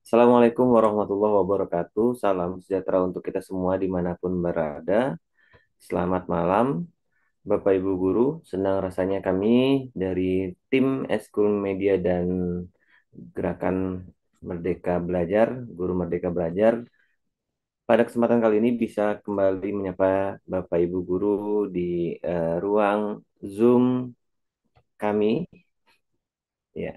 Assalamualaikum warahmatullahi wabarakatuh. Salam sejahtera untuk kita semua dimanapun berada. Selamat malam, Bapak Ibu Guru. Senang rasanya kami dari tim Eskul Media dan Gerakan Merdeka Belajar, Guru Merdeka Belajar. Pada kesempatan kali ini bisa kembali menyapa Bapak Ibu Guru di ruang Zoom kami, ya,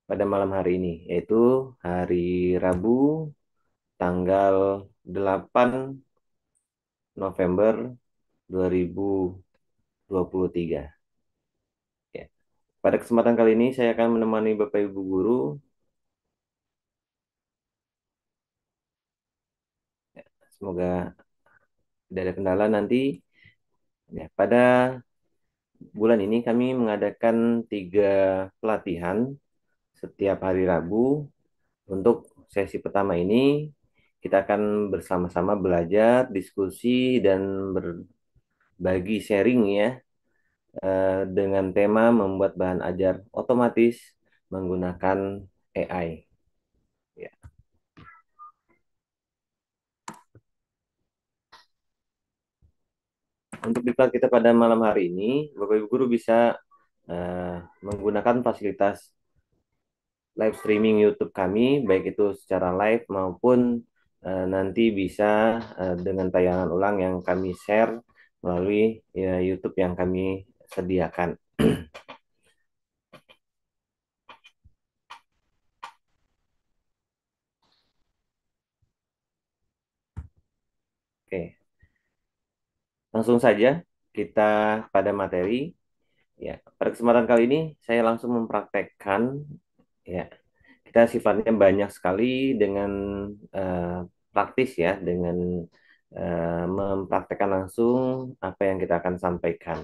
pada malam hari ini, yaitu hari Rabu, tanggal 8 November 2023. Ya. Pada kesempatan kali ini saya akan menemani Bapak Ibu Guru. Semoga tidak ada kendala nanti. Ya, pada bulan ini kami mengadakan 3 pelatihan setiap hari Rabu. Untuk sesi pertama ini kita akan bersama-sama belajar, diskusi, dan berbagi sharing ya, dengan tema membuat bahan ajar otomatis menggunakan AI. Ya. Untuk diklat kita pada malam hari ini, Bapak Ibu Guru bisa menggunakan fasilitas live streaming YouTube kami, baik itu secara live maupun nanti bisa dengan tayangan ulang yang kami share melalui ya, YouTube yang kami sediakan. Oke, langsung saja kita pada materi. Ya, pada kesempatan kali ini saya langsung mempraktekkan. Ya, kita sifatnya banyak sekali dengan eh, praktis ya, dengan mempraktekkan langsung apa yang kita akan sampaikan.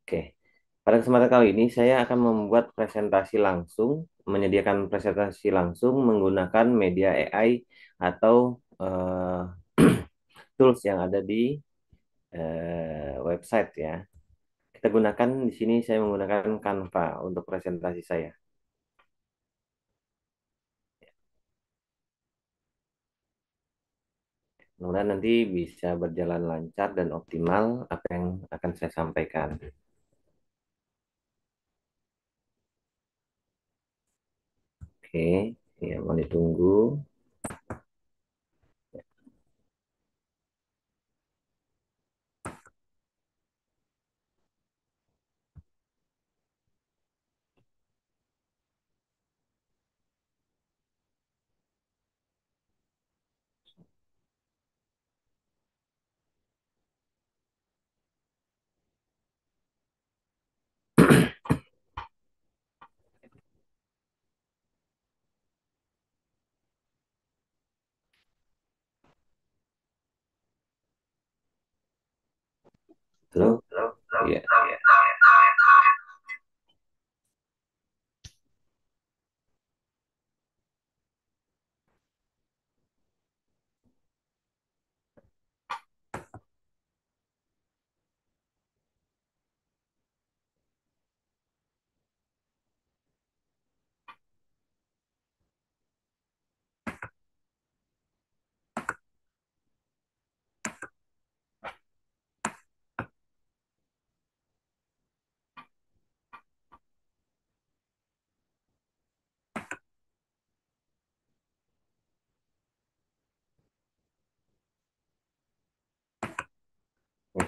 Oke, pada kesempatan kali ini saya akan membuat presentasi langsung, menyediakan presentasi langsung menggunakan media AI atau tools yang ada di website ya. Kita gunakan di sini saya menggunakan Canva untuk presentasi saya. Mudah nanti bisa berjalan lancar dan optimal apa yang akan saya sampaikan. Oke, ya mau ditunggu. Terus, ya.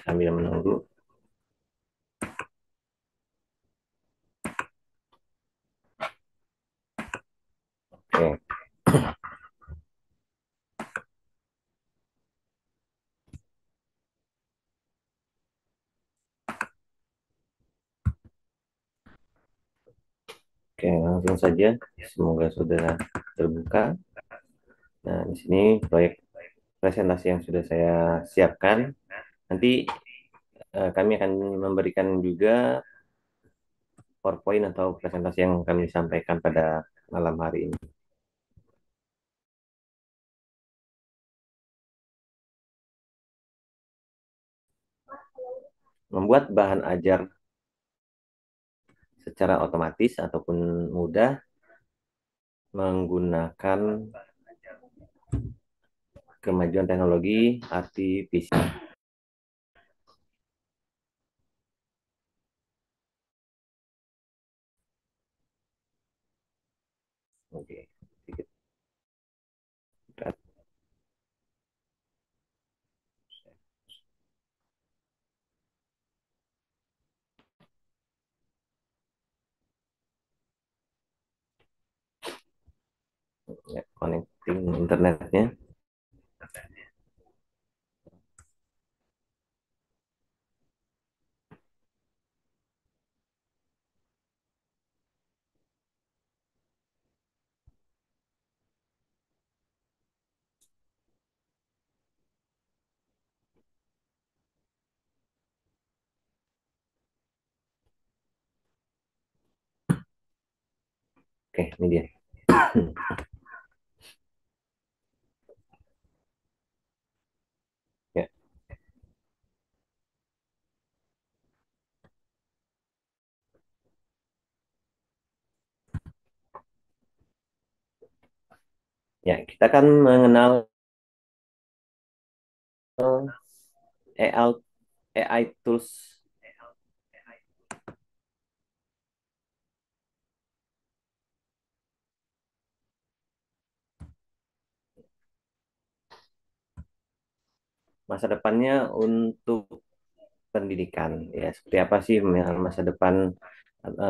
Sambil menunggu. Oke, oke, langsung saja. Semoga sudah terbuka. Nah, di sini proyek presentasi yang sudah saya siapkan. Nanti kami akan memberikan juga PowerPoint atau presentasi yang kami sampaikan pada malam hari ini. Membuat bahan ajar secara otomatis ataupun mudah menggunakan kemajuan teknologi artifisial. Oke, sedikit berat. Ya, connecting internetnya. Oke, ini dia. Ya, ya kita kan mengenal AI, AI tools masa depannya untuk pendidikan. Ya, seperti apa sih masa depan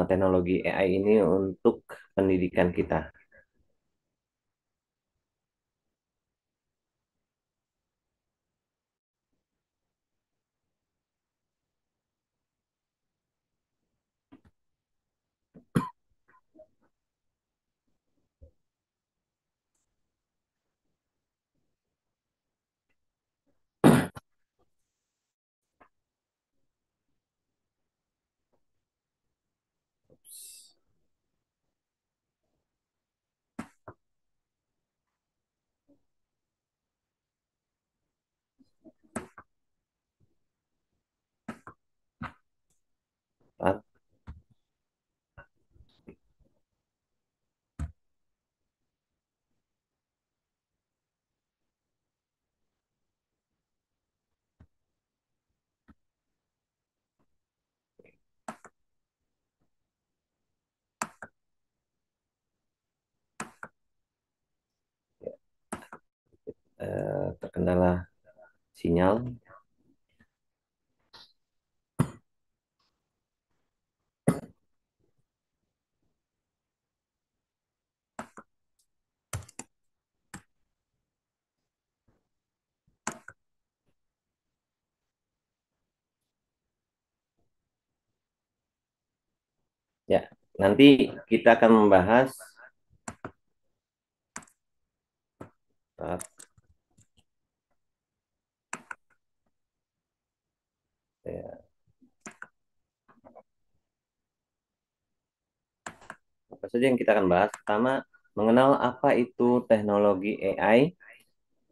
teknologi AI ini untuk pendidikan kita? Saat, terkendala sinyal. Ya, nanti kita akan membahas saat, ya, apa saja yang kita akan bahas. Pertama, mengenal apa itu teknologi AI,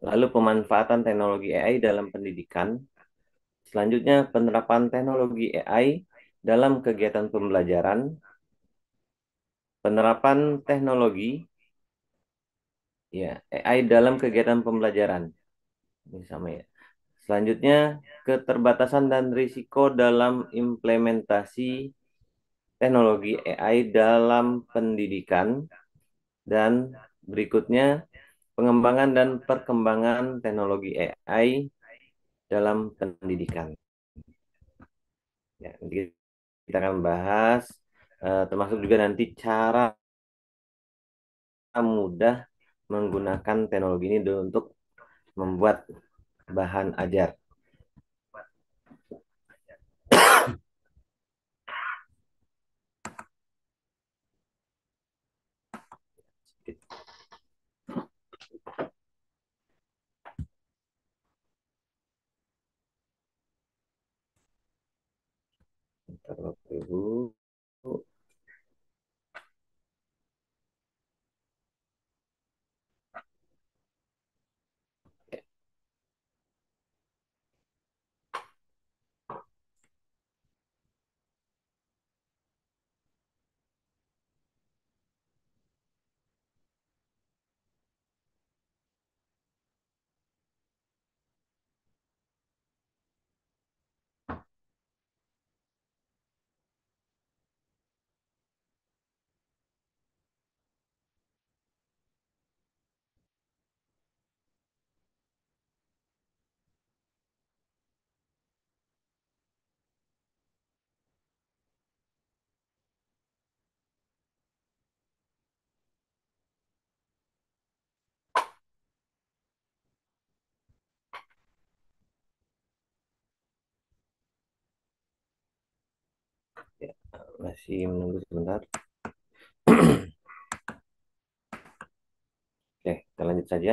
lalu pemanfaatan teknologi AI dalam pendidikan. Selanjutnya, penerapan teknologi AI dalam kegiatan pembelajaran, penerapan teknologi ya AI dalam kegiatan pembelajaran. Ini sama ya. Selanjutnya, keterbatasan dan risiko dalam implementasi teknologi AI dalam pendidikan. Dan berikutnya, pengembangan dan perkembangan teknologi AI dalam pendidikan. Ya, nanti kita akan bahas, termasuk juga nanti cara mudah menggunakan teknologi ini untuk membuat bahan ajar. Bentar, Bapak Ibu. Masih menunggu sebentar. Oke, kita lanjut saja.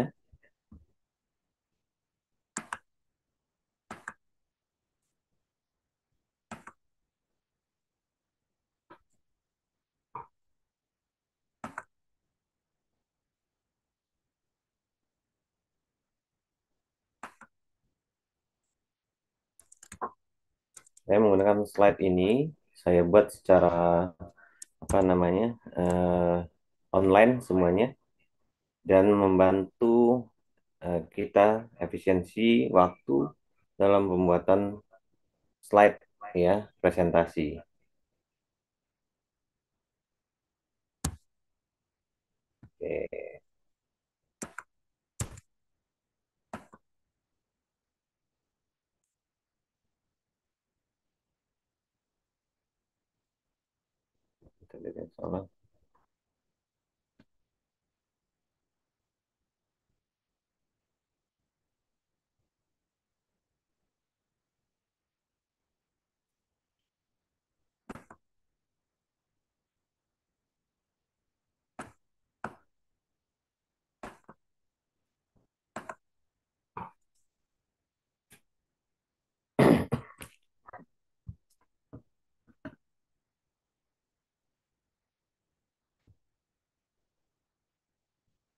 Saya menggunakan slide ini, saya buat secara apa namanya eh, online semuanya dan membantu kita efisiensi waktu dalam pembuatan slide ya presentasi. Oke, kita lihat soal.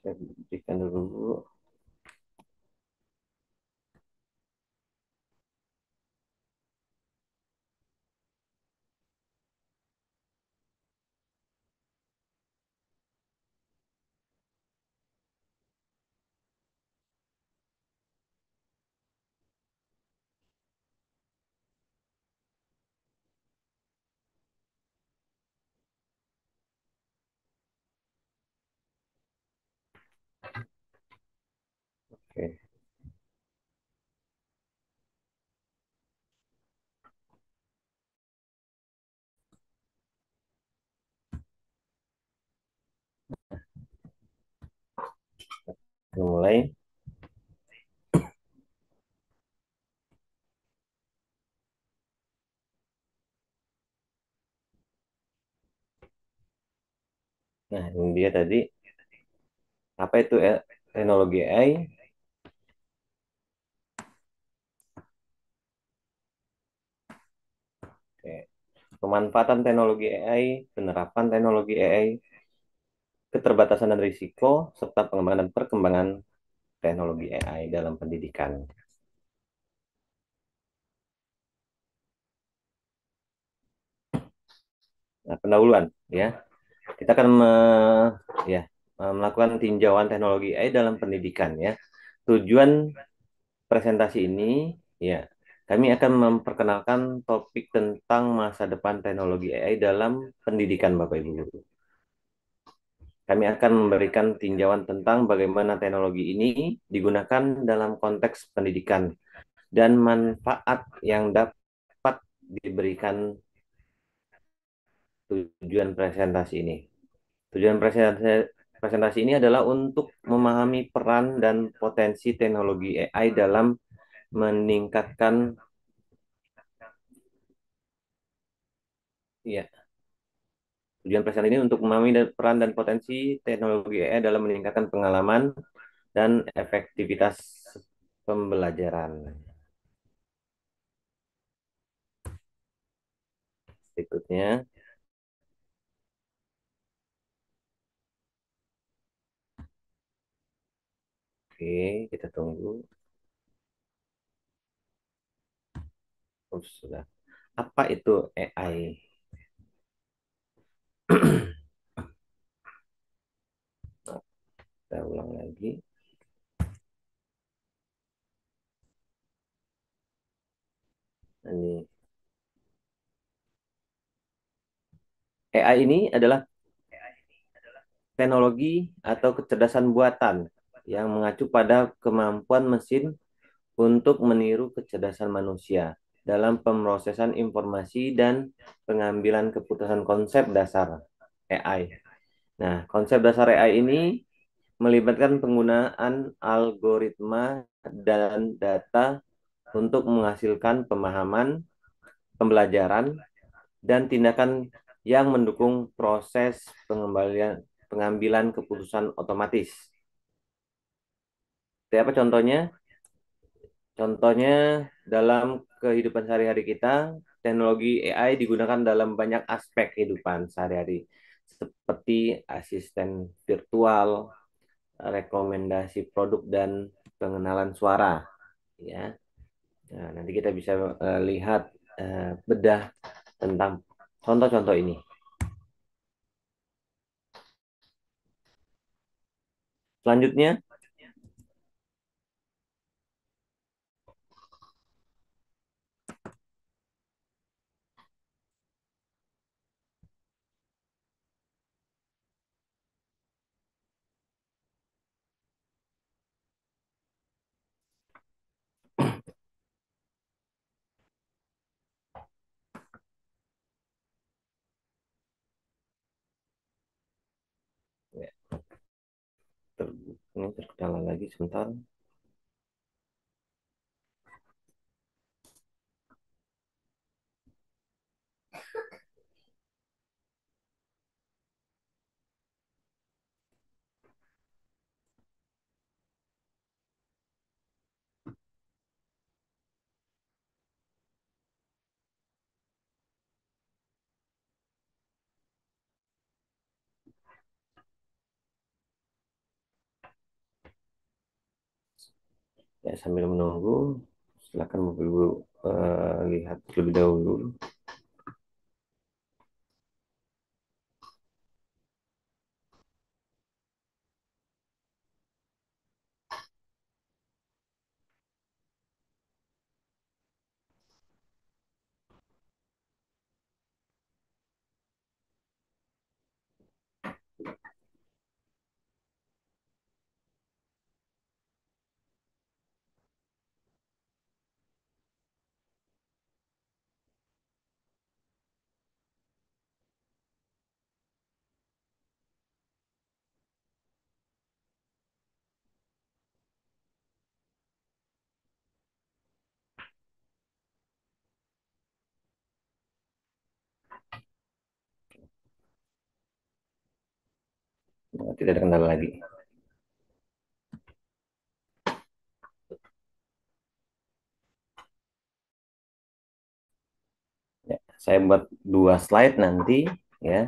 Saya berikan dulu. Oke, kita mulai. Nah, ini dia tadi. Apa itu teknologi AI? Oke. Pemanfaatan teknologi AI, penerapan teknologi AI, keterbatasan dan risiko, serta pengembangan dan perkembangan teknologi AI dalam pendidikan. Nah, pendahuluan ya. Kita akan ya, melakukan tinjauan teknologi AI dalam pendidikan ya. Tujuan presentasi ini ya, kami akan memperkenalkan topik tentang masa depan teknologi AI dalam pendidikan Bapak Ibu guru. Kami akan memberikan tinjauan tentang bagaimana teknologi ini digunakan dalam konteks pendidikan dan manfaat yang dapat diberikan tujuan presentasi ini. Tujuan presentasi ini adalah untuk memahami peran dan potensi teknologi AI dalam meningkatkan ya, tujuan presentasi ini untuk memahami peran dan potensi teknologi AI dalam meningkatkan pengalaman dan efektivitas pembelajaran. Berikutnya, oke, kita tunggu. Oh, sudah. Apa itu AI? Kita ulang lagi. Ini AI ini adalah teknologi atau kecerdasan buatan yang mengacu pada kemampuan mesin untuk meniru kecerdasan manusia dalam pemrosesan informasi dan pengambilan keputusan konsep dasar AI. Nah, konsep dasar AI ini melibatkan penggunaan algoritma dan data untuk menghasilkan pemahaman, pembelajaran, dan tindakan yang mendukung proses pengambilan keputusan otomatis. Seperti apa contohnya? Contohnya dalam kehidupan sehari-hari kita, teknologi AI digunakan dalam banyak aspek kehidupan sehari-hari, seperti asisten virtual, rekomendasi produk dan pengenalan suara. Ya, nah, nanti kita bisa lihat bedah tentang contoh-contoh ini. Selanjutnya, ya, ini terkendala lagi sebentar. Ya, sambil menunggu, silakan Bapak Ibu lihat terlebih dahulu. Nah, tidak ada kendala lagi. Ya, saya buat dua slide nanti, ya.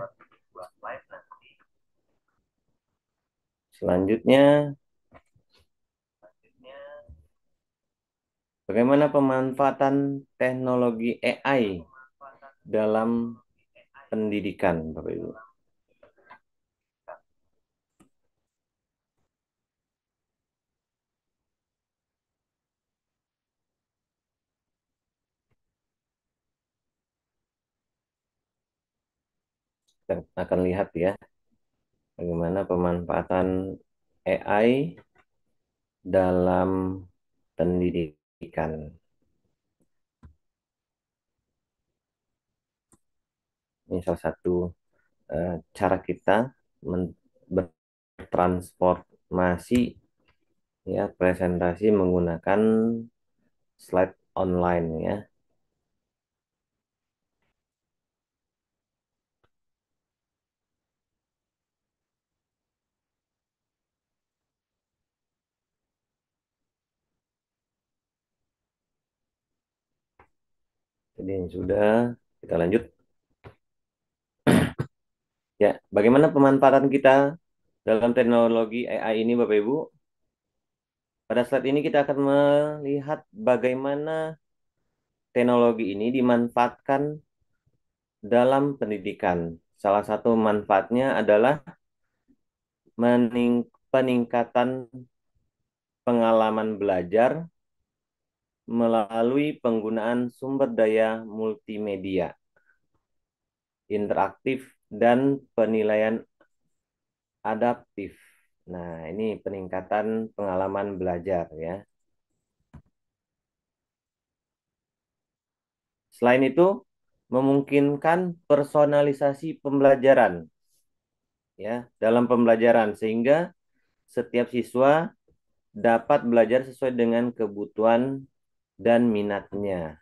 Selanjutnya, bagaimana pemanfaatan teknologi AI dalam pendidikan, Bapak Ibu? Kita akan lihat ya, bagaimana pemanfaatan AI dalam pendidikan. Ini salah satu cara kita bertransformasi, ya, presentasi menggunakan slide online, ya. Jadi ini sudah, kita lanjut. Ya, bagaimana pemanfaatan kita dalam teknologi AI ini, Bapak Ibu? Pada slide ini kita akan melihat bagaimana teknologi ini dimanfaatkan dalam pendidikan. Salah satu manfaatnya adalah peningkatan pengalaman belajar melalui penggunaan sumber daya multimedia, interaktif, dan penilaian adaptif. Nah, ini peningkatan pengalaman belajar, ya. Selain itu, memungkinkan personalisasi pembelajaran, ya, dalam pembelajaran sehingga setiap siswa dapat belajar sesuai dengan kebutuhan dan minatnya,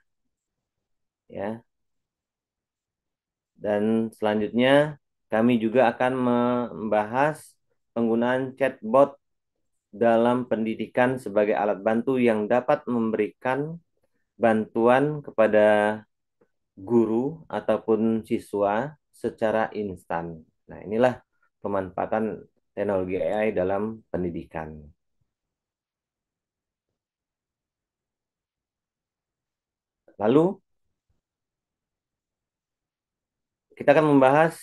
ya. Dan selanjutnya kami juga akan membahas penggunaan chatbot dalam pendidikan sebagai alat bantu yang dapat memberikan bantuan kepada guru ataupun siswa secara instan. Nah, inilah pemanfaatan teknologi AI dalam pendidikan. Lalu, kita akan membahas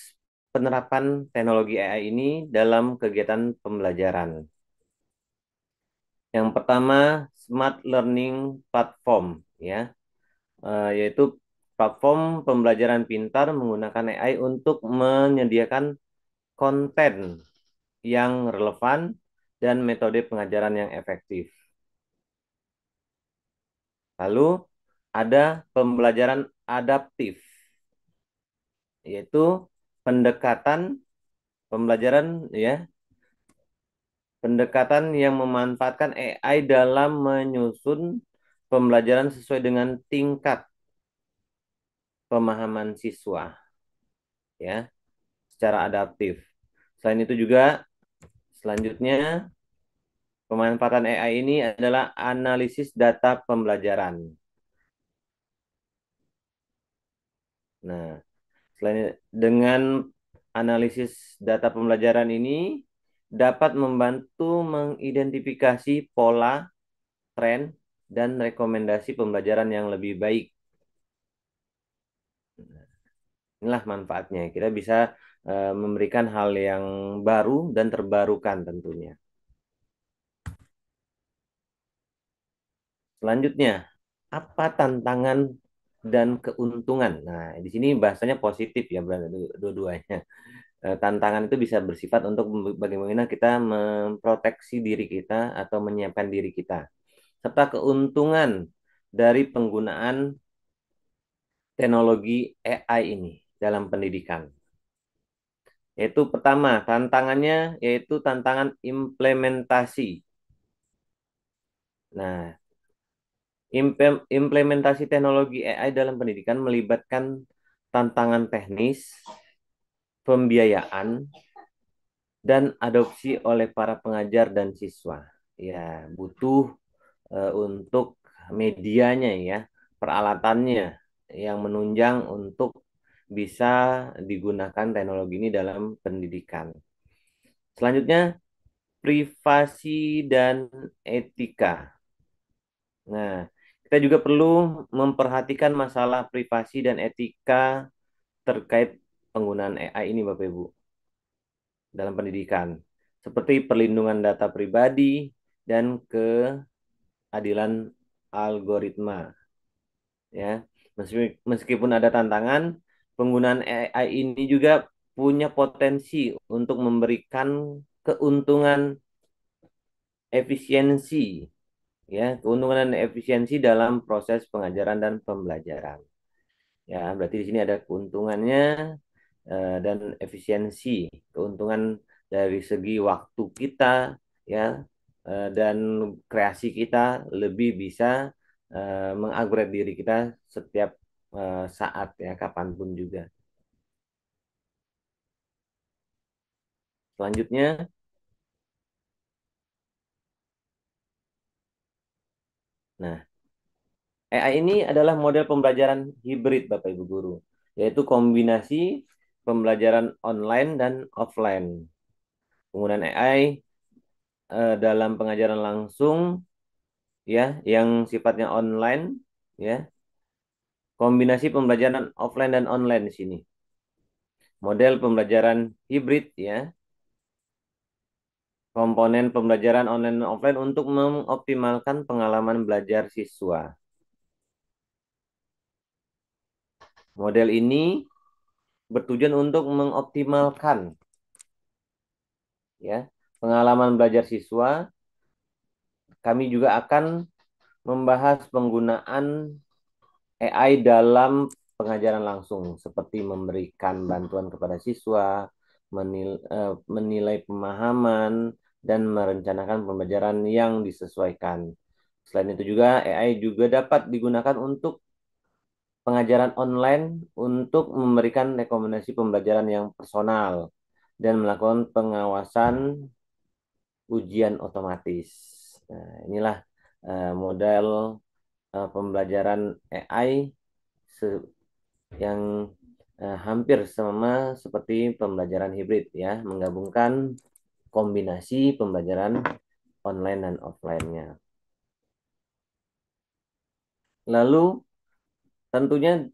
penerapan teknologi AI ini dalam kegiatan pembelajaran. Yang pertama, Smart Learning Platform, ya, yaitu platform pembelajaran pintar menggunakan AI untuk menyediakan konten yang relevan dan metode pengajaran yang efektif. Lalu ada pembelajaran adaptif, yaitu pendekatan pembelajaran ya, pendekatan yang memanfaatkan AI dalam menyusun pembelajaran sesuai dengan tingkat pemahaman siswa ya, secara adaptif. Selain itu juga selanjutnya pemanfaatan AI ini adalah analisis data pembelajaran. Nah, selain dengan analisis data pembelajaran ini dapat membantu mengidentifikasi pola, tren, dan rekomendasi pembelajaran yang lebih baik. Inilah manfaatnya. Kita bisa memberikan hal yang baru dan terbarukan tentunya. Selanjutnya, apa tantangan dan keuntungan? Nah, di sini bahasanya positif ya, dua-duanya. Tantangan itu bisa bersifat untuk bagaimana kita memproteksi diri kita atau menyiapkan diri kita. Serta keuntungan dari penggunaan teknologi AI ini dalam pendidikan. Yaitu pertama, tantangannya yaitu tantangan implementasi. Nah, implementasi teknologi AI dalam pendidikan melibatkan tantangan teknis, pembiayaan, dan adopsi oleh para pengajar dan siswa. Ya, butuh untuk medianya ya, peralatannya yang menunjang untuk bisa digunakan teknologi ini dalam pendidikan. Selanjutnya, privasi dan etika. Nah, kita juga perlu memperhatikan masalah privasi dan etika terkait penggunaan AI ini, Bapak Ibu, dalam pendidikan, seperti perlindungan data pribadi dan keadilan algoritma. Ya, meskipun ada tantangan, penggunaan AI ini juga punya potensi untuk memberikan keuntungan efisiensi, ya, keuntungan dan efisiensi dalam proses pengajaran dan pembelajaran. Ya, berarti di sini ada keuntungannya dan efisiensi, keuntungan dari segi waktu kita, ya, dan kreasi kita lebih bisa mengupgrade diri kita setiap saat ya, kapanpun juga. Selanjutnya, nah, AI ini adalah model pembelajaran hibrid Bapak Ibu guru, yaitu kombinasi pembelajaran online dan offline. Penggunaan AI dalam pengajaran langsung ya, yang sifatnya online ya, kombinasi pembelajaran offline dan online di sini. Model pembelajaran hibrid ya, komponen pembelajaran online dan offline untuk mengoptimalkan pengalaman belajar siswa. Model ini bertujuan untuk mengoptimalkan ya pengalaman belajar siswa. Kami juga akan membahas penggunaan AI dalam pengajaran langsung, seperti memberikan bantuan kepada siswa, menilai pemahaman, dan merencanakan pembelajaran yang disesuaikan. Selain itu juga AI juga dapat digunakan untuk pengajaran online untuk memberikan rekomendasi pembelajaran yang personal dan melakukan pengawasan ujian otomatis. Nah, inilah model pembelajaran AI yang hampir sama seperti pembelajaran hibrid ya, menggabungkan kombinasi pembelajaran online dan offline-nya. Lalu tentunya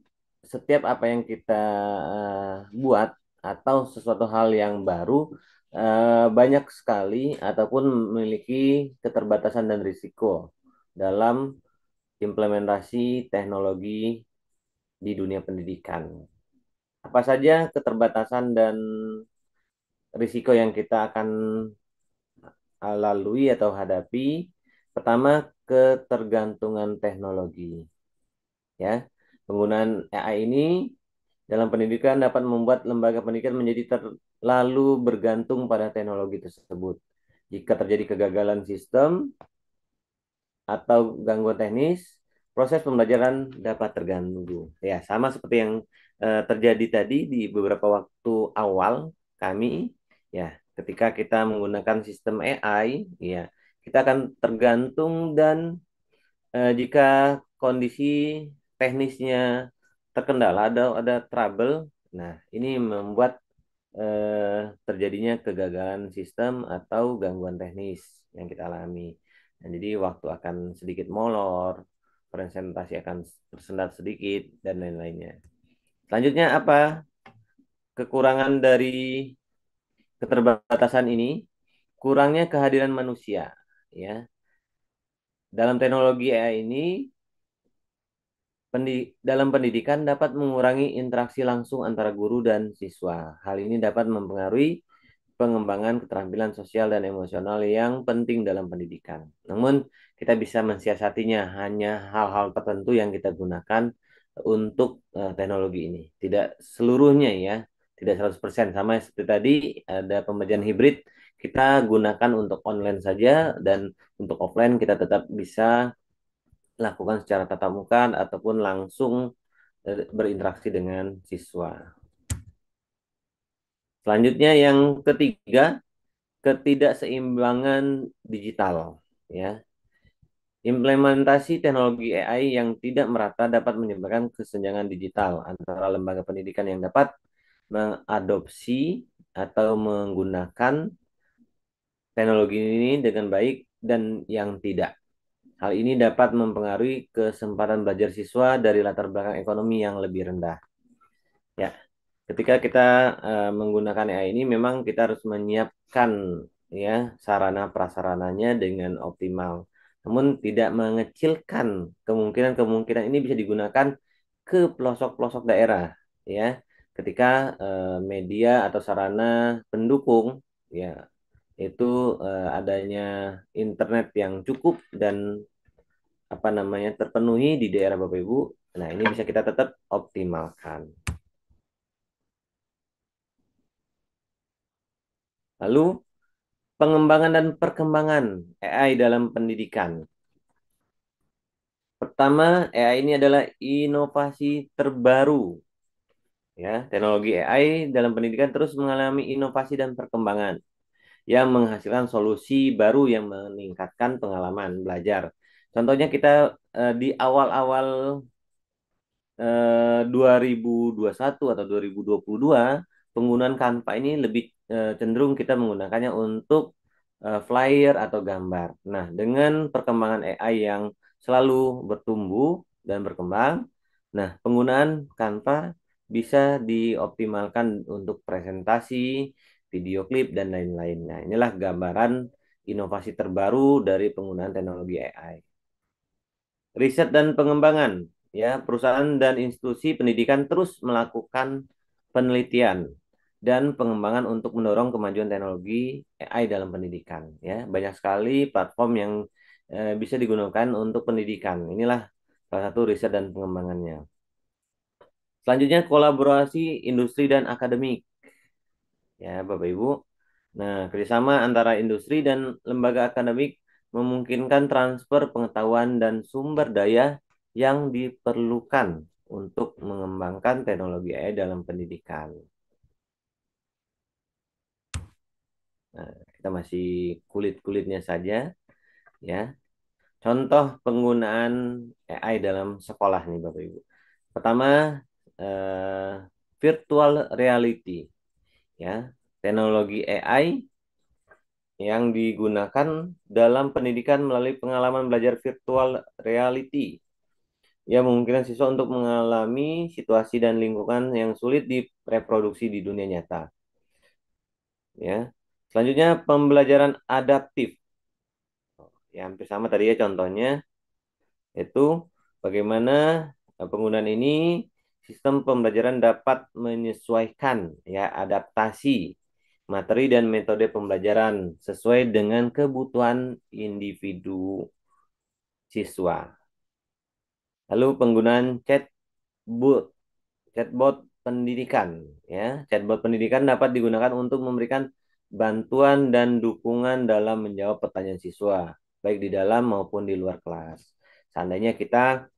setiap apa yang kita buat atau sesuatu hal yang baru banyak sekali ataupun memiliki keterbatasan dan risiko dalam implementasi teknologi di dunia pendidikan. Apa saja keterbatasan dan risiko yang kita akan lalui atau hadapi? Pertama, ketergantungan teknologi. Ya, penggunaan AI ini dalam pendidikan dapat membuat lembaga pendidikan menjadi terlalu bergantung pada teknologi tersebut. Jika terjadi kegagalan sistem atau gangguan teknis, proses pembelajaran dapat terganggu. Ya, sama seperti yang terjadi tadi di beberapa waktu awal kami, ya, ketika kita menggunakan sistem AI, ya, kita akan tergantung dan jika kondisi teknisnya terkendala, ada trouble, nah ini membuat terjadinya kegagalan sistem atau gangguan teknis yang kita alami. Nah, jadi waktu akan sedikit molor, presentasi akan tersendat sedikit, dan lain-lainnya. Selanjutnya apa? Kekurangan dari keterbatasan ini, kurangnya kehadiran manusia. Ya, dalam teknologi AI ini, dalam pendidikan dapat mengurangi interaksi langsung antara guru dan siswa. Hal ini dapat mempengaruhi pengembangan keterampilan sosial dan emosional yang penting dalam pendidikan. Namun, kita bisa mensiasatinya hanya hal-hal tertentu yang kita gunakan untuk teknologi ini. Tidak seluruhnya ya, tidak 100%. Sama seperti tadi, ada pembelajaran hibrid, kita gunakan untuk online saja dan untuk offline kita tetap bisa lakukan secara tatap muka ataupun langsung berinteraksi dengan siswa. Selanjutnya yang ketiga, ketidakseimbangan digital, ya. Implementasi teknologi AI yang tidak merata dapat menyebabkan kesenjangan digital antara lembaga pendidikan yang dapat mengadopsi atau menggunakan teknologi ini dengan baik dan yang tidak. Hal ini dapat mempengaruhi kesempatan belajar siswa dari latar belakang ekonomi yang lebih rendah. Ya, ketika kita menggunakan AI ini memang kita harus menyiapkan ya sarana prasarananya dengan optimal. Namun tidak mengecilkan kemungkinan-kemungkinan ini bisa digunakan ke pelosok-pelosok daerah ya. Ketika media atau sarana pendukung ya itu adanya internet yang cukup dan apa namanya terpenuhi di daerah Bapak Ibu. Nah, ini bisa kita tetap optimalkan. Lalu pengembangan dan perkembangan AI dalam pendidikan. Pertama, AI ini adalah inovasi terbaru. Ya, teknologi AI dalam pendidikan terus mengalami inovasi dan perkembangan yang menghasilkan solusi baru yang meningkatkan pengalaman belajar. Contohnya kita di awal-awal 2021 atau 2022, penggunaan Canva ini lebih cenderung kita menggunakannya untuk flyer atau gambar. Nah, dengan perkembangan AI yang selalu bertumbuh dan berkembang, nah, penggunaan Canva bisa dioptimalkan untuk presentasi, video klip, dan lain-lain. Nah, inilah gambaran inovasi terbaru dari penggunaan teknologi AI. Riset dan pengembangan, ya, perusahaan dan institusi pendidikan terus melakukan penelitian dan pengembangan untuk mendorong kemajuan teknologi AI dalam pendidikan, ya. Banyak sekali platform yang bisa digunakan untuk pendidikan. Inilah salah satu riset dan pengembangannya. Selanjutnya kolaborasi industri dan akademik, ya, Bapak Ibu. Nah, kerjasama antara industri dan lembaga akademik memungkinkan transfer pengetahuan dan sumber daya yang diperlukan. untuk mengembangkan teknologi AI dalam pendidikan. Nah, kita masih kulit-kulitnya saja ya. Contoh penggunaan AI dalam sekolah nih Bapak Ibu. Pertama, eh, virtual reality ya. Teknologi AI yang digunakan dalam pendidikan melalui pengalaman belajar virtual reality yang memungkinkan siswa untuk mengalami situasi dan lingkungan yang sulit direproduksi di dunia nyata ya. Selanjutnya pembelajaran adaptif. Ya, hampir sama tadi ya contohnya itu bagaimana penggunaan ini sistem pembelajaran dapat menyesuaikan ya adaptasi materi dan metode pembelajaran sesuai dengan kebutuhan individu siswa. Lalu penggunaan chatbot pendidikan ya. Chatbot pendidikan dapat digunakan untuk memberikan bantuan dan dukungan dalam menjawab pertanyaan siswa, baik di dalam maupun di luar kelas. Seandainya kita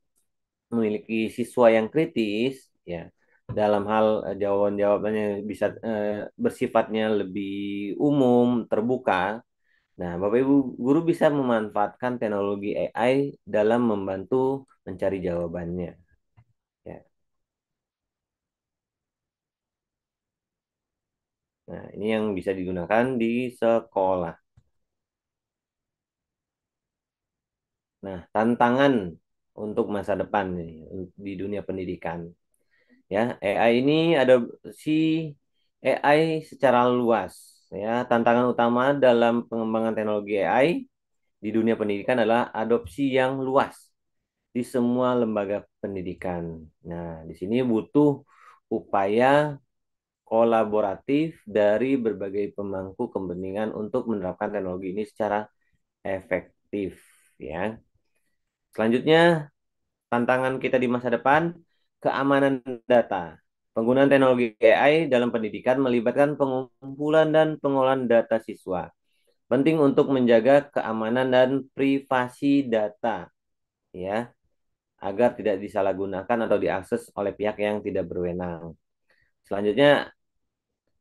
memiliki siswa yang kritis ya dalam hal jawaban-jawabannya bisa bersifatnya lebih umum, terbuka. Nah, Bapak Ibu guru bisa memanfaatkan teknologi AI dalam membantu mencari jawabannya. Ya. Nah, ini yang bisa digunakan di sekolah. Nah, tantangan untuk masa depan nih di dunia pendidikan. Ya, AI ini ada si AI secara luas. Ya, tantangan utama dalam pengembangan teknologi AI di dunia pendidikan adalah adopsi yang luas di semua lembaga pendidikan. Nah, di sini butuh upaya kolaboratif dari berbagai pemangku kepentingan untuk menerapkan teknologi ini secara efektif ya. Selanjutnya, tantangan kita di masa depan, keamanan data. Penggunaan teknologi AI dalam pendidikan melibatkan pengumpulan dan pengolahan data siswa. Penting untuk menjaga keamanan dan privasi data ya, agar tidak disalahgunakan atau diakses oleh pihak yang tidak berwenang. Selanjutnya,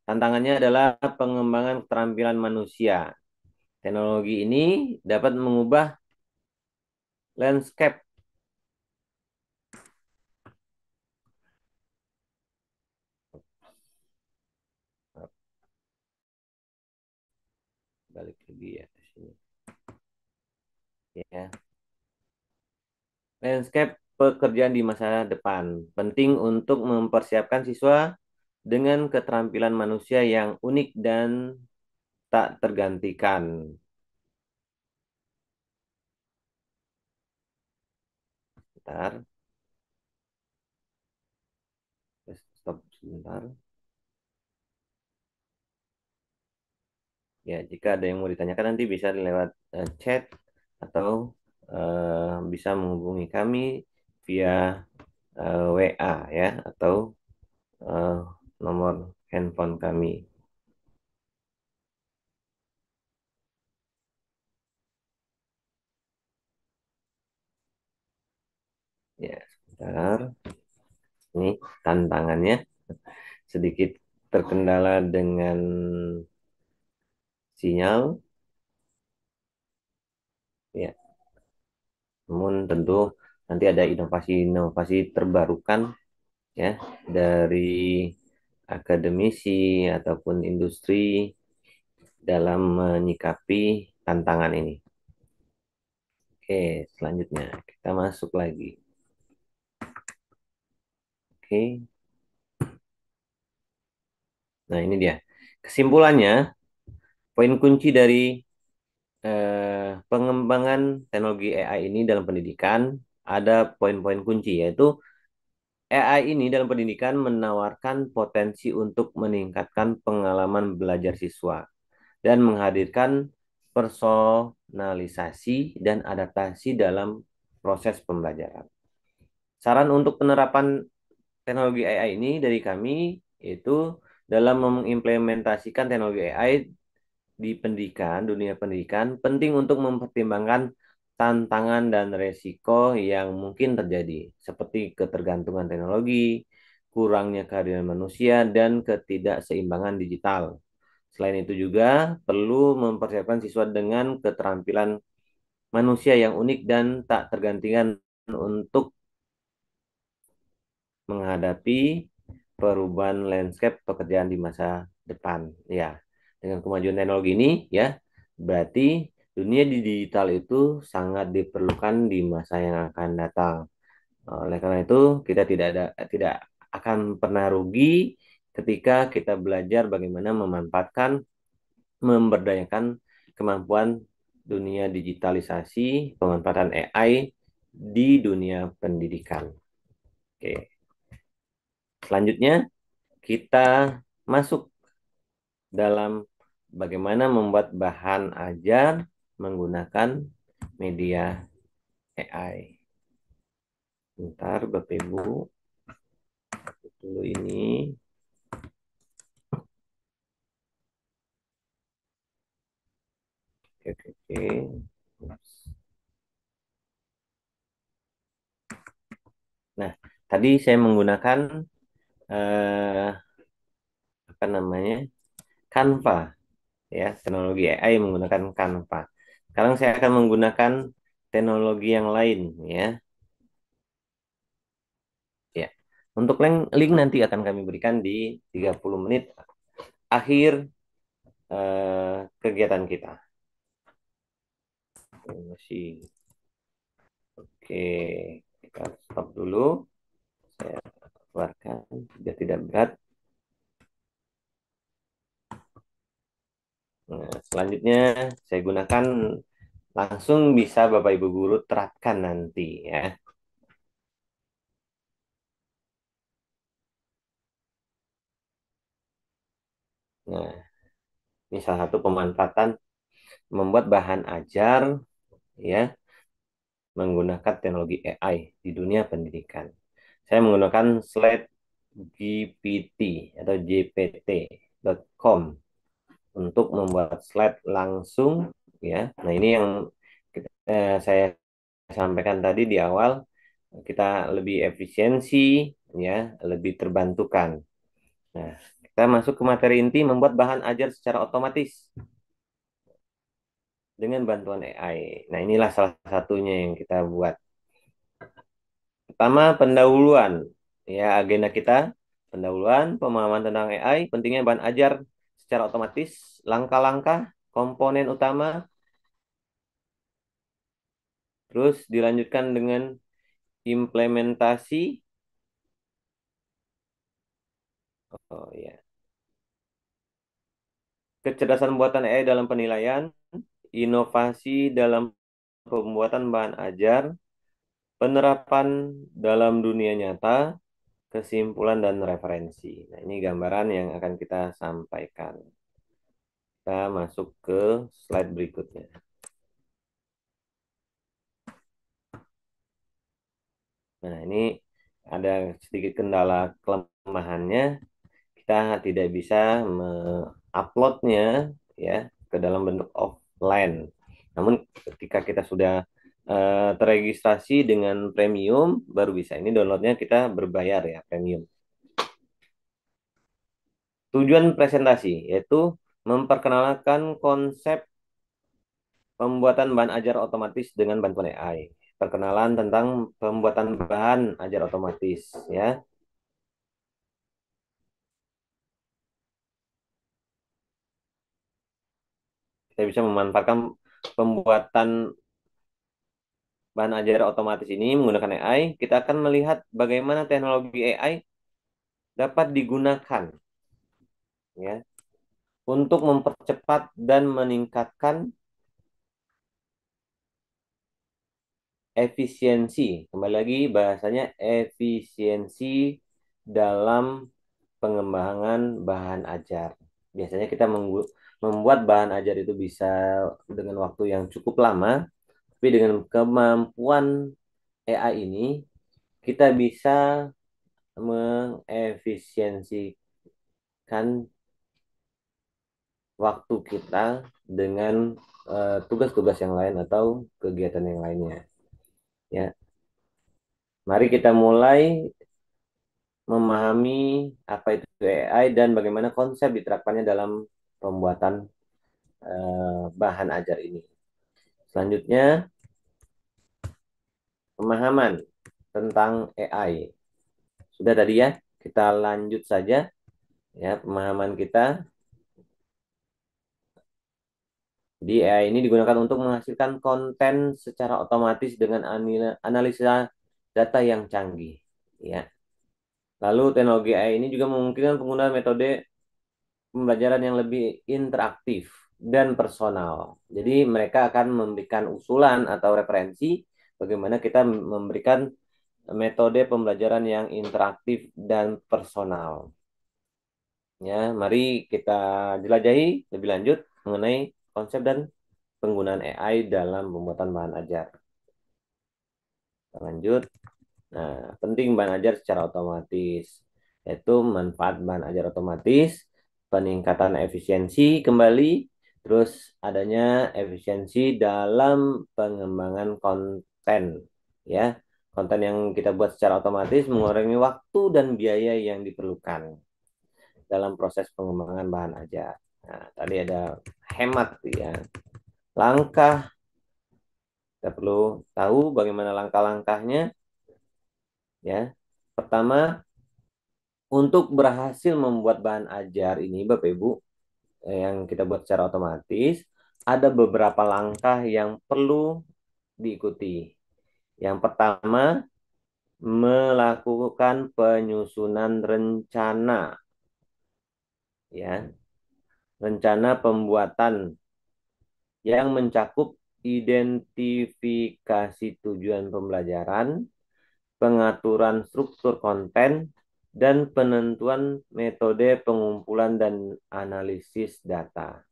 tantangannya adalah pengembangan keterampilan manusia. Teknologi ini dapat mengubah landscape. Balik lagi ya ke sini. Ya, landscape pekerjaan di masa depan penting untuk mempersiapkan siswa dengan keterampilan manusia yang unik dan tak tergantikan. Bentar, stop sebentar. Ya, jika ada yang mau ditanyakan nanti bisa lewat chat atau bisa menghubungi kami via WA ya atau eh, nomor handphone kami. Ya, sebentar. Ini tantangannya sedikit terkendala dengan sinyal ya. Namun tentu nanti ada inovasi-inovasi terbarukan ya dari akademisi ataupun industri dalam menyikapi tantangan ini. Oke, selanjutnya kita masuk lagi. Oke. Nah, ini dia. Kesimpulannya, poin kunci dari pengembangan teknologi AI ini dalam pendidikan ada poin-poin kunci yaitu AI ini dalam pendidikan menawarkan potensi untuk meningkatkan pengalaman belajar siswa dan menghadirkan personalisasi dan adaptasi dalam proses pembelajaran. Saran untuk penerapan teknologi AI ini dari kami yaitu dalam mengimplementasikan teknologi AI di pendidikan, dunia pendidikan, penting untuk mempertimbangkan tantangan dan resiko yang mungkin terjadi, seperti ketergantungan teknologi, kurangnya kehadiran manusia, dan ketidakseimbangan digital. Selain itu juga perlu mempersiapkan siswa dengan keterampilan manusia yang unik dan tak tergantikan untuk menghadapi perubahan landscape pekerjaan di masa depan. Ya, dengan kemajuan teknologi ini, ya, berarti dunia digital itu sangat diperlukan di masa yang akan datang. Oleh karena itu, kita tidak akan pernah rugi ketika kita belajar bagaimana memanfaatkan, memberdayakan kemampuan dunia digitalisasi, pemanfaatan AI di dunia pendidikan. Oke. Selanjutnya, kita masuk dalam bagaimana membuat bahan ajar menggunakan media AI. Bentar, Bapak Ibu, dulu ini. Oke, oke, oke. Nah, tadi saya menggunakan eh, apa namanya, Canva, ya, teknologi AI menggunakan Canva. Sekarang saya akan menggunakan teknologi yang lain, ya. Ya. Untuk link nanti akan kami berikan di 30 menit akhir kegiatan kita. Masih oke, kita stop dulu. Saya keluarkan, sudah tidak berat. Nah, selanjutnya saya gunakan, langsung bisa Bapak Ibu guru terapkan nanti, ya. Nah, ini salah satu pemanfaatan membuat bahan ajar, ya, menggunakan teknologi AI di dunia pendidikan. Saya menggunakan slide GPT atau GPT.com untuk membuat slide langsung, ya. Nah, ini yang saya sampaikan tadi di awal, kita lebih efisiensi, ya, lebih terbantukan. Nah, kita masuk ke materi inti, membuat bahan ajar secara otomatis dengan bantuan AI. Nah, inilah salah satunya yang kita buat. Pertama, pendahuluan. Ya, agenda kita pendahuluan, pemahaman tentang AI, pentingnya bahan ajar secara otomatis, langkah-langkah, komponen utama, terus dilanjutkan dengan implementasi. Oh ya, kecerdasan buatan AI dalam penilaian, inovasi dalam pembuatan bahan ajar, penerapan dalam dunia nyata, kesimpulan dan referensi. Nah, ini gambaran yang akan kita sampaikan. Kita masuk ke slide berikutnya. Nah, ini ada sedikit kendala kelemahannya. Kita tidak bisa menguploadnya, ya, ke dalam bentuk offline. Namun ketika kita sudah terregistrasi dengan premium, baru bisa. Ini downloadnya kita berbayar, ya, premium. Tujuan presentasi yaitu memperkenalkan konsep pembuatan bahan ajar otomatis dengan bantuan AI. Perkenalan tentang pembuatan bahan ajar otomatis, ya. Kita bisa memanfaatkan pembuatan bahan ajar otomatis ini menggunakan AI. Kita akan melihat bagaimana teknologi AI dapat digunakan, ya, untuk mempercepat dan meningkatkan efisiensi. Kembali lagi bahasanya efisiensi dalam pengembangan bahan ajar. Biasanya kita membuat bahan ajar itu bisa dengan waktu yang cukup lama, tapi dengan kemampuan AI ini kita bisa mengefisiensikan waktu kita dengan tugas-tugas yang lain atau kegiatan yang lainnya. Ya, mari kita mulai memahami apa itu AI dan bagaimana konsep diterapkannya dalam pembuatan bahan ajar ini. Selanjutnya, pemahaman tentang AI. Sudah tadi ya, kita lanjut saja ya pemahaman kita. Jadi AI ini digunakan untuk menghasilkan konten secara otomatis dengan analisa data yang canggih. Ya. Lalu teknologi AI ini juga memungkinkan penggunaan metode pembelajaran yang lebih interaktif dan personal. Jadi mereka akan memberikan usulan atau referensi bagaimana kita memberikan metode pembelajaran yang interaktif dan personal. Ya, mari kita jelajahi lebih lanjut mengenai konsep dan penggunaan AI dalam pembuatan bahan ajar. Kita lanjut. Nah, penting bahan ajar secara otomatis, yaitu manfaat bahan ajar otomatis, peningkatan efisiensi kembali, terus adanya efisiensi dalam pengembangan konten, ya. Konten yang kita buat secara otomatis mengurangi waktu dan biaya yang diperlukan dalam proses pengembangan bahan ajar. Nah, tadi ada hemat ya. Langkah, kita perlu tahu bagaimana langkah-langkahnya ya. Pertama, untuk berhasil membuat bahan ajar ini, Bapak Ibu, yang kita buat secara otomatis, ada beberapa langkah yang perlu diikuti. Yang pertama, melakukan penyusunan rencana, ya, rencana pembuatan yang mencakup identifikasi tujuan pembelajaran, pengaturan struktur konten, dan penentuan metode pengumpulan dan analisis data.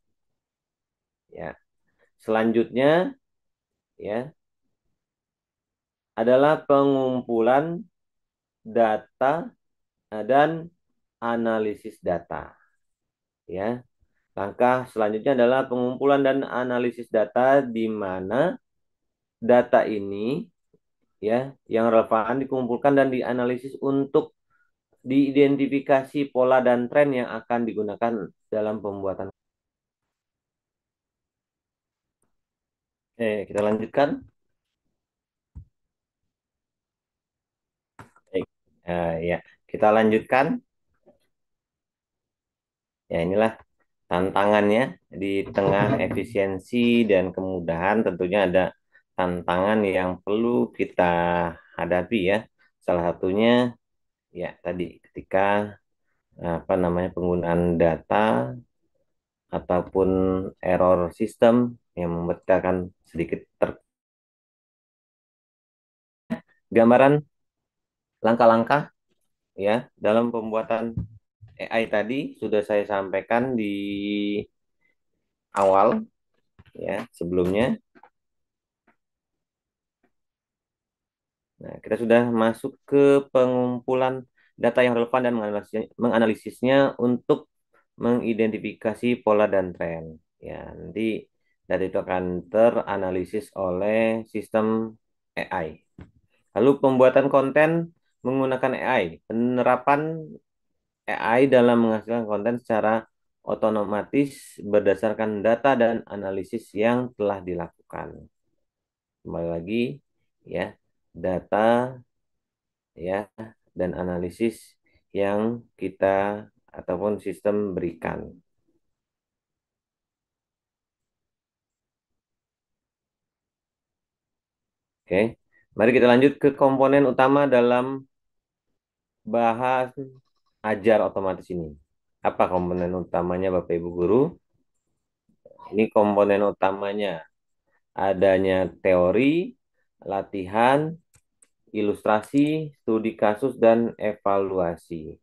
Ya, selanjutnya ya adalah pengumpulan data dan analisis data. Ya, langkah selanjutnya adalah pengumpulan dan analisis data di mana data ini ya yang relevan dikumpulkan dan dianalisis untuk diidentifikasi pola dan tren yang akan digunakan dalam pembuatan. Kita lanjutkan. Baik. Ya, kita lanjutkan. Ya, inilah tantangannya di tengah efisiensi dan kemudahan tentunya ada tantangan yang perlu kita hadapi ya. Salah satunya ya tadi ketika apa namanya penggunaan data ataupun error sistem yang membuat kita akan sedikit gambaran langkah-langkah ya dalam pembuatan AI tadi sudah saya sampaikan di awal ya sebelumnya. Nah, kita sudah masuk ke pengumpulan data yang relevan dan menganalisisnya untuk mengidentifikasi pola dan tren. Ya, nanti data itu akan teranalisis oleh sistem AI. Lalu pembuatan konten menggunakan AI. Penerapan AI dalam menghasilkan konten secara otomatis berdasarkan data dan analisis yang telah dilakukan. Kembali lagi ya, data ya dan analisis yang kita ataupun sistem berikan. Oke. Mari kita lanjut ke komponen utama dalam bahas ajar otomatis ini. Apa komponen utamanya Bapak Ibu guru? Ini komponen utamanya adanya teori, latihan, ilustrasi, studi kasus dan evaluasi.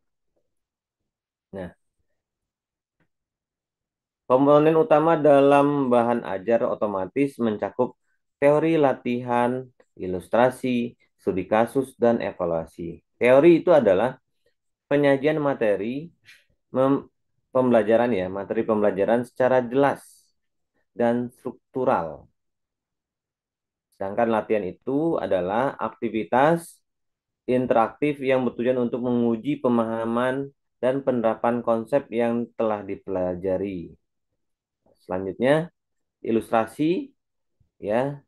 Nah, komponen utama dalam bahan ajar otomatis mencakup teori, latihan, ilustrasi, studi kasus, dan evaluasi. Teori itu adalah penyajian materi pembelajaran ya, materi pembelajaran secara jelas dan struktural. Sedangkan latihan itu adalah aktivitas interaktif yang bertujuan untuk menguji pemahaman dan penerapan konsep yang telah dipelajari. Selanjutnya, ilustrasi ya,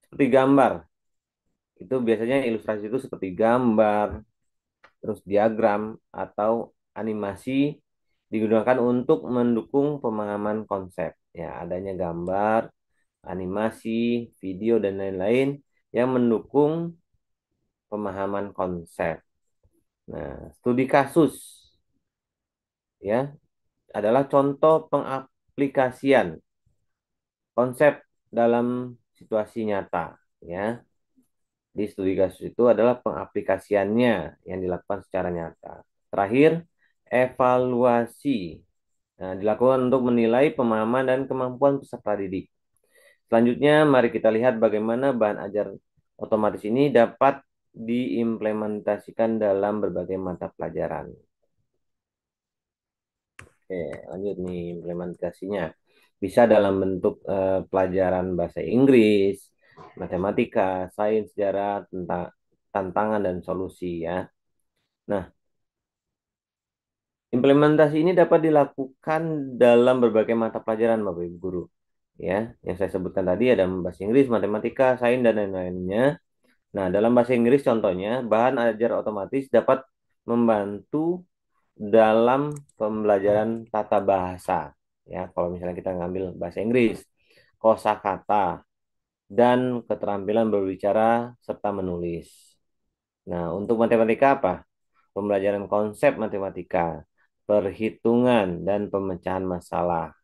seperti gambar. Itu biasanya ilustrasi itu seperti gambar, terus diagram atau animasi digunakan untuk mendukung pemahaman konsep. Ya, adanya gambar, animasi, video dan lain-lain yang mendukung pemahaman konsep. Nah, studi kasus ya adalah contoh pengaplikasian konsep dalam situasi nyata ya. Di studi kasus itu adalah pengaplikasiannya yang dilakukan secara nyata. Terakhir, evaluasi. Nah, dilakukan untuk menilai pemahaman dan kemampuan peserta didik. Selanjutnya, mari kita lihat bagaimana bahan ajar otomatis ini dapat diimplementasikan dalam berbagai mata pelajaran. Oke, lanjut nih implementasinya. Bisa dalam bentuk pelajaran bahasa Inggris, matematika, sains, sejarah, tentang tantangan dan solusi ya. Nah, implementasi ini dapat dilakukan dalam berbagai mata pelajaran Bapak Ibu guru. Ya, yang saya sebutkan tadi ada bahasa Inggris, matematika, sains dan lain-lainnya. Nah, dalam bahasa Inggris contohnya, bahan ajar otomatis dapat membantu dalam pembelajaran tata bahasa. Ya, kalau misalnya kita ngambil bahasa Inggris, kosakata dan keterampilan berbicara serta menulis. Nah, untuk matematika apa? Pembelajaran konsep matematika, perhitungan dan pemecahan masalah.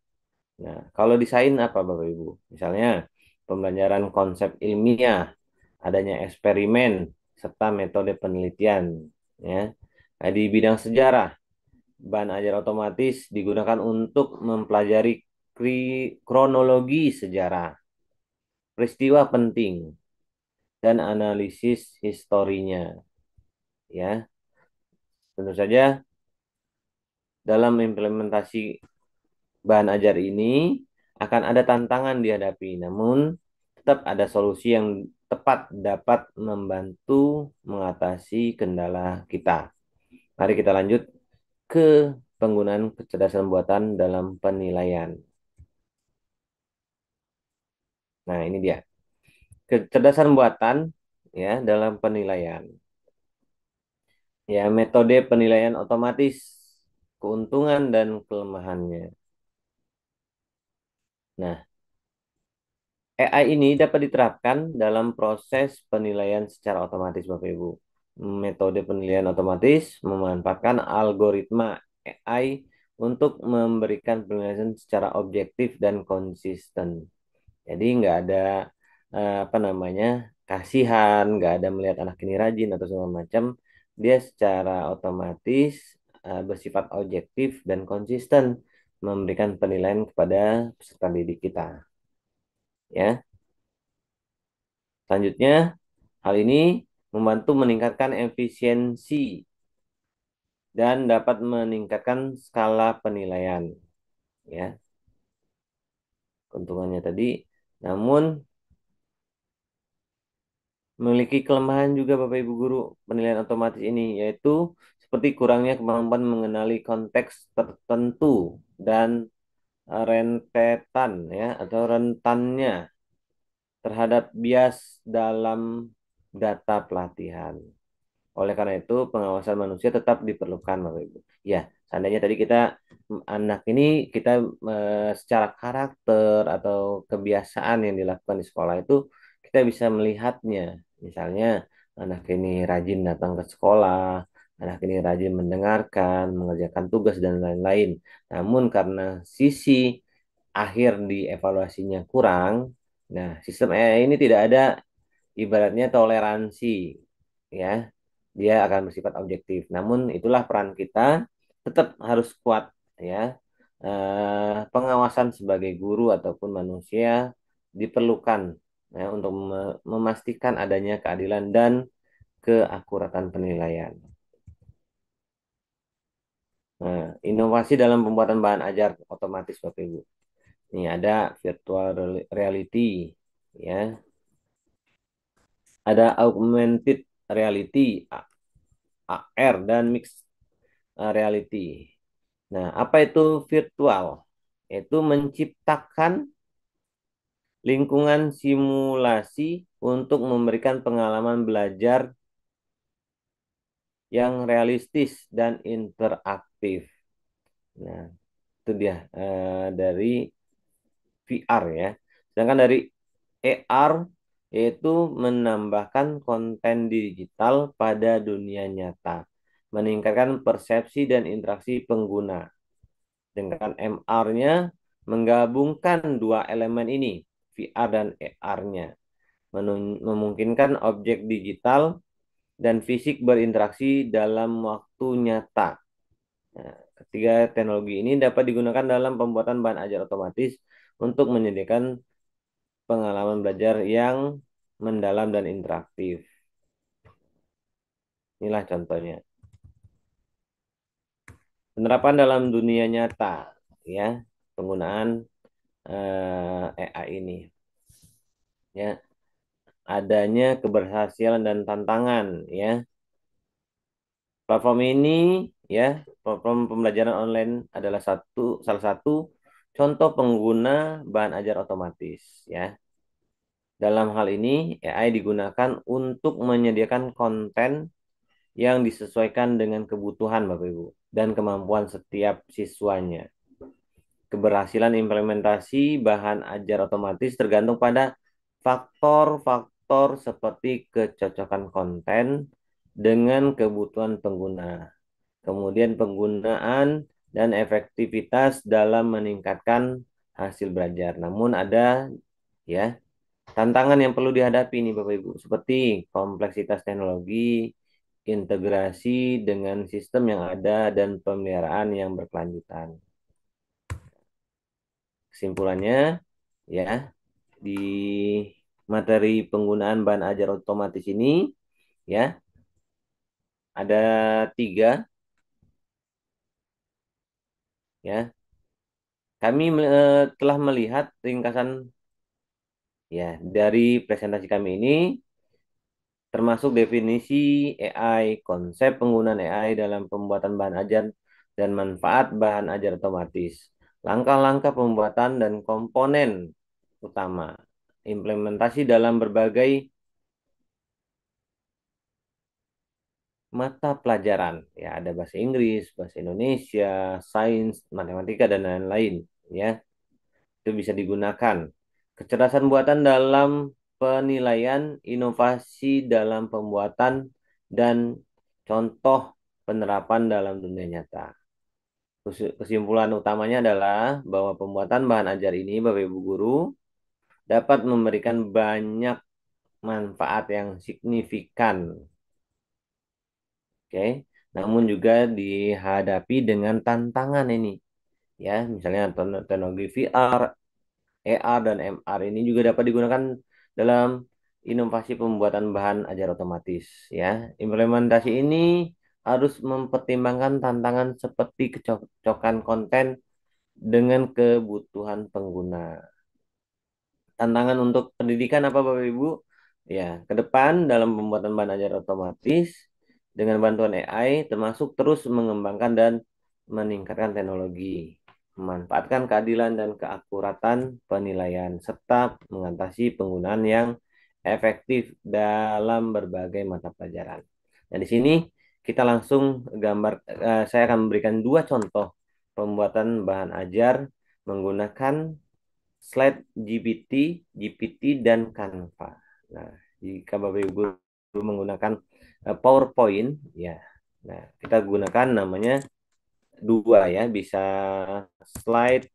Nah, kalau desain apa Bapak Ibu? Misalnya, pembelajaran konsep ilmiah, adanya eksperimen serta metode penelitian, ya. Nah, di bidang sejarah, bahan ajar otomatis digunakan untuk mempelajari kronologi sejarah, peristiwa penting, dan analisis historinya. Ya, tentu saja dalam implementasi bahan ajar ini akan ada tantangan dihadapi, namun tetap ada solusi yang tepat dapat membantu mengatasi kendala kita. Mari kita lanjut ke penggunaan kecerdasan buatan dalam penilaian. Nah, ini dia. Kecerdasan buatan ya dalam penilaian. Ya, metode penilaian otomatis, keuntungan dan kelemahannya. Nah, AI ini dapat diterapkan dalam proses penilaian secara otomatis, Bapak Ibu. Metode penilaian otomatis memanfaatkan algoritma AI untuk memberikan penilaian secara objektif dan konsisten. Jadi nggak ada apa namanya kasihan, nggak ada melihat anak ini rajin atau segala macam. Dia secara otomatis bersifat objektif dan konsisten memberikan penilaian kepada peserta didik kita. Ya, selanjutnya hal ini membantu meningkatkan efisiensi dan dapat meningkatkan skala penilaian. Ya, keuntungannya tadi. Namun memiliki kelemahan juga Bapak Ibu guru penilaian otomatis ini, yaitu seperti kurangnya kemampuan mengenali konteks tertentu dan rentetan ya atau rentannya terhadap bias dalam data pelatihan. Oleh karena itu, pengawasan manusia tetap diperlukan, Bapak Ibu. Ya, seandainya tadi kita anak ini kita secara karakter atau kebiasaan yang dilakukan di sekolah itu kita bisa melihatnya. Misalnya, anak ini rajin datang ke sekolah, anak ini rajin mendengarkan, mengerjakan tugas dan lain-lain. Namun karena sisi akhir di evaluasinya kurang, nah sistem AI ini tidak ada ibaratnya toleransi ya, dia akan bersifat objektif. Namun itulah peran kita tetap harus kuat ya. Pengawasan sebagai guru ataupun manusia diperlukan ya untuk memastikan adanya keadilan dan keakuratan penilaian. Nah, inovasi dalam pembuatan bahan ajar otomatis Bapak Ibu. Ini ada virtual reality, ya, ada augmented reality, AR dan mixed reality. Nah, apa itu virtual? Itu menciptakan lingkungan simulasi untuk memberikan pengalaman belajar yang realistis dan interaktif. Nah, itu dia dari VR ya. Sedangkan dari AR yaitu menambahkan konten digital pada dunia nyata, meningkatkan persepsi dan interaksi pengguna. Dengan MR-nya menggabungkan dua elemen ini, VR dan AR-nya, memungkinkan objek digital dan fisik berinteraksi dalam waktu nyata. Nah, ketiga teknologi ini dapat digunakan dalam pembuatan bahan ajar otomatis untuk menyediakan pengalaman belajar yang mendalam dan interaktif. Inilah contohnya. Penerapan dalam dunia nyata, ya, penggunaan AI ini, ya, adanya keberhasilan dan tantangan, ya. Platform ini, ya, platform pembelajaran online adalah salah satu contoh pengguna bahan ajar otomatis, ya. Dalam hal ini, AI digunakan untuk menyediakan konten yang disesuaikan dengan kebutuhan Bapak Ibu dan kemampuan setiap siswanya. Keberhasilan implementasi bahan ajar otomatis tergantung pada faktor-faktor seperti kecocokan konten dengan kebutuhan pengguna, kemudian penggunaan dan efektivitas dalam meningkatkan hasil belajar. Namun ada, ya, tantangan yang perlu dihadapi nih Bapak Ibu, seperti kompleksitas teknologi, integrasi dengan sistem yang ada, dan pemeliharaan yang berkelanjutan. Kesimpulannya, ya, di materi penggunaan bahan ajar otomatis ini, ya, ada tiga, ya. Kami telah melihat ringkasan, ya, dari presentasi kami ini, termasuk definisi AI, konsep penggunaan AI dalam pembuatan bahan ajar, dan manfaat bahan ajar otomatis, langkah-langkah pembuatan dan komponen utama, implementasi dalam berbagai mata pelajaran. Ya, ada bahasa Inggris, bahasa Indonesia, sains, matematika, dan lain-lain. Ya, itu bisa digunakan. Kecerdasan buatan dalam penilaian, inovasi dalam pembuatan, dan contoh penerapan dalam dunia nyata. Kesimpulan utamanya adalah bahwa pembuatan bahan ajar ini, Bapak Ibu Guru, dapat memberikan banyak manfaat yang signifikan. Oke, namun juga dihadapi dengan tantangan ini, ya, misalnya teknologi VR, AR, dan MR ini juga dapat digunakan dalam inovasi pembuatan bahan ajar otomatis, ya. Implementasi ini harus mempertimbangkan tantangan seperti kecocokan konten dengan kebutuhan pengguna. Tantangan untuk pendidikan apa Bapak Ibu? Ya, ke depan dalam pembuatan bahan ajar otomatis dengan bantuan AI termasuk terus mengembangkan dan meningkatkan teknologi, memanfaatkan keadilan dan keakuratan penilaian serta mengatasi penggunaan yang efektif dalam berbagai mata pelajaran. Nah, di sini kita langsung saya akan memberikan dua contoh pembuatan bahan ajar menggunakan Slide GPT, GPT, dan Canva. Nah, jika Bapak Ibu guru menggunakan PowerPoint, ya, nah, kita gunakan namanya dua, ya, bisa Slide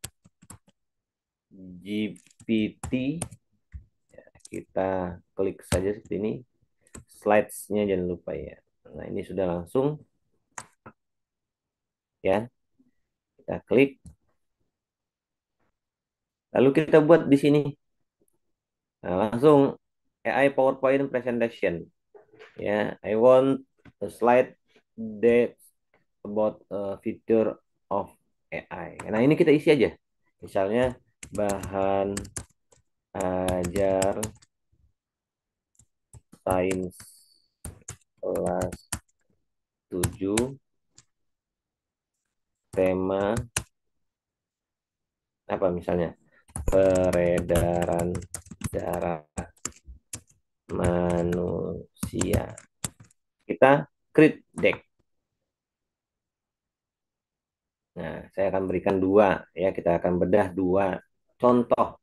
GPT, kita klik saja seperti ini, slides-nya jangan lupa ya. Nah, ini sudah langsung, ya, kita klik, lalu kita buat di sini. Nah, langsung AI PowerPoint presentation. Ya, I want a slide that about feature of AI. Nah, ini kita isi aja. Misalnya bahan ajar sains kelas 7 tema apa misalnya peredaran darah manusia. Kita create deck. Nah, saya akan berikan dua ya, kita akan bedah dua contoh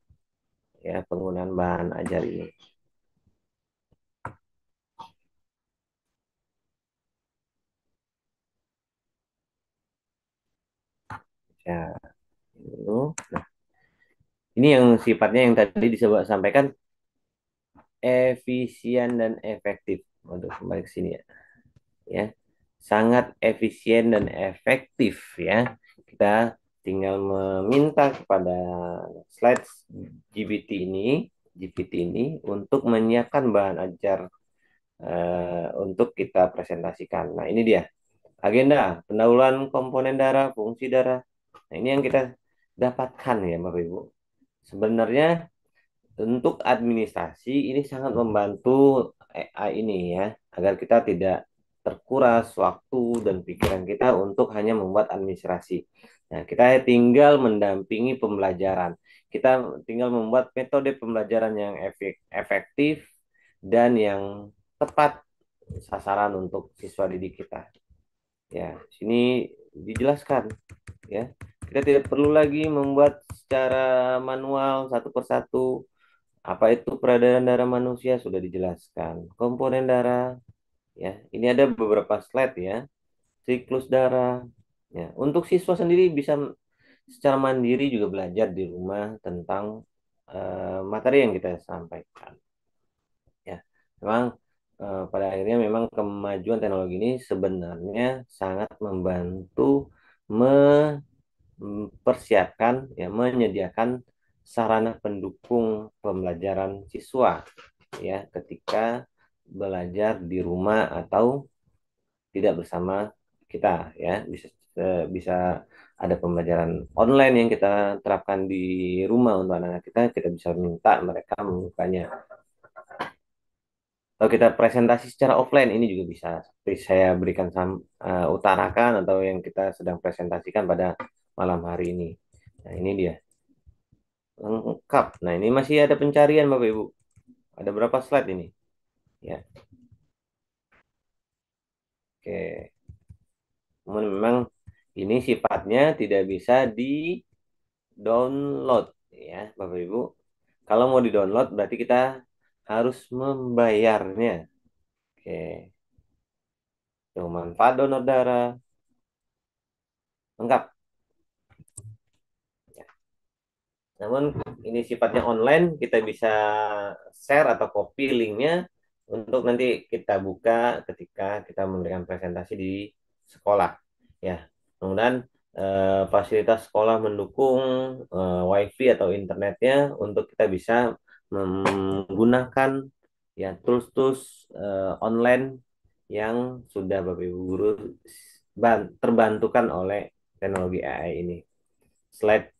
ya penggunaan bahan ajar ini. Ya, dulu. Nah, ini yang sifatnya yang tadi disebut sampaikan efisien dan efektif. Untuk kembali ke sini ya. Ya, sangat efisien dan efektif ya. Kita tinggal meminta kepada slides GPT ini untuk menyiapkan bahan ajar untuk kita presentasikan. Nah, ini dia agenda pendahuluan komponen darah, fungsi darah. Nah, ini yang kita dapatkan ya, Bapak Ibu. Sebenarnya untuk administrasi ini sangat membantu AI ini ya, agar kita tidak terkuras waktu dan pikiran kita untuk hanya membuat administrasi. Nah, kita tinggal mendampingi pembelajaran. Kita tinggal membuat metode pembelajaran yang efektif dan yang tepat sasaran untuk siswa didik kita. Ya, sini dijelaskan ya. Kita tidak perlu lagi membuat secara manual satu persatu. Apa itu peredaran darah manusia sudah dijelaskan. Komponen darah, ya. Ini ada beberapa slide ya. Siklus darah. Ya, untuk siswa sendiri bisa secara mandiri juga belajar di rumah tentang materi yang kita sampaikan. Ya, memang pada akhirnya memang kemajuan teknologi ini sebenarnya sangat membantu mempersiapkan, ya, menyediakan sarana pendukung pembelajaran siswa ya ketika belajar di rumah atau tidak bersama kita ya bisa bisa ada pembelajaran online yang kita terapkan di rumah untuk anak-anak kita, kita bisa minta mereka membukanya. Kalau kita presentasi secara offline ini juga bisa, seperti saya berikan utarakan atau yang kita sedang presentasikan pada malam hari ini. Nah, ini dia lengkap. Nah, ini masih ada pencarian Bapak Ibu. Ada berapa slide ini? Ya, oke. Namun memang ini sifatnya tidak bisa di-download ya, Bapak Ibu. Kalau mau di-download berarti kita harus membayarnya. Oke. Tuh, manfaat donor darah lengkap. Namun ini sifatnya online, kita bisa share atau copy linknya untuk nanti kita buka ketika kita memberikan presentasi di sekolah. Ya, kemudian fasilitas sekolah mendukung WiFi atau internetnya untuk kita bisa menggunakan ya tools-tools online yang sudah Bapak Ibu guru terbantukan oleh teknologi AI ini. Slide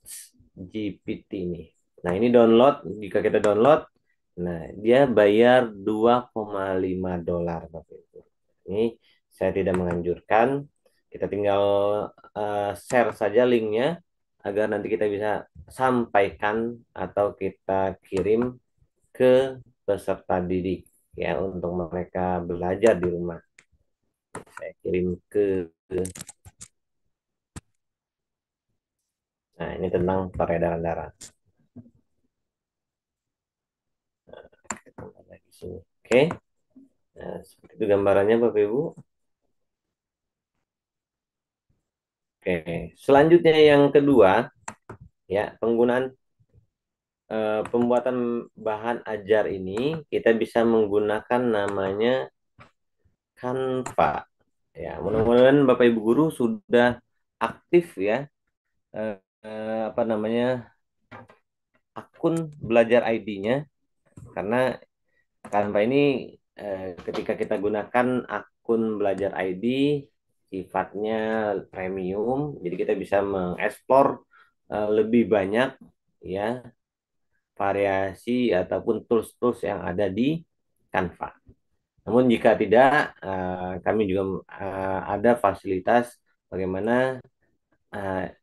GPT ini. Nah, ini download, jika kita download, nah dia bayar 2,5 dolar Bapak Ibu. Ini saya tidak menganjurkan, kita tinggal share saja linknya agar nanti kita bisa sampaikan atau kita kirim ke peserta didik ya untuk mereka belajar di rumah. Saya kirim ke Nah, ini tentang peredaran darah. Oke. Nah, seperti itu gambarannya Bapak Ibu. Oke, selanjutnya yang kedua, ya, penggunaan pembuatan bahan ajar ini kita bisa menggunakan namanya Canva. Ya, mudah-mudahan Bapak Ibu guru sudah aktif ya, apa namanya, akun belajar ID-nya, karena Canva ini ketika kita gunakan akun belajar ID sifatnya premium, jadi kita bisa mengeksplor lebih banyak ya variasi ataupun tools-tools yang ada di Canva. Namun jika tidak, kami juga ada fasilitas bagaimana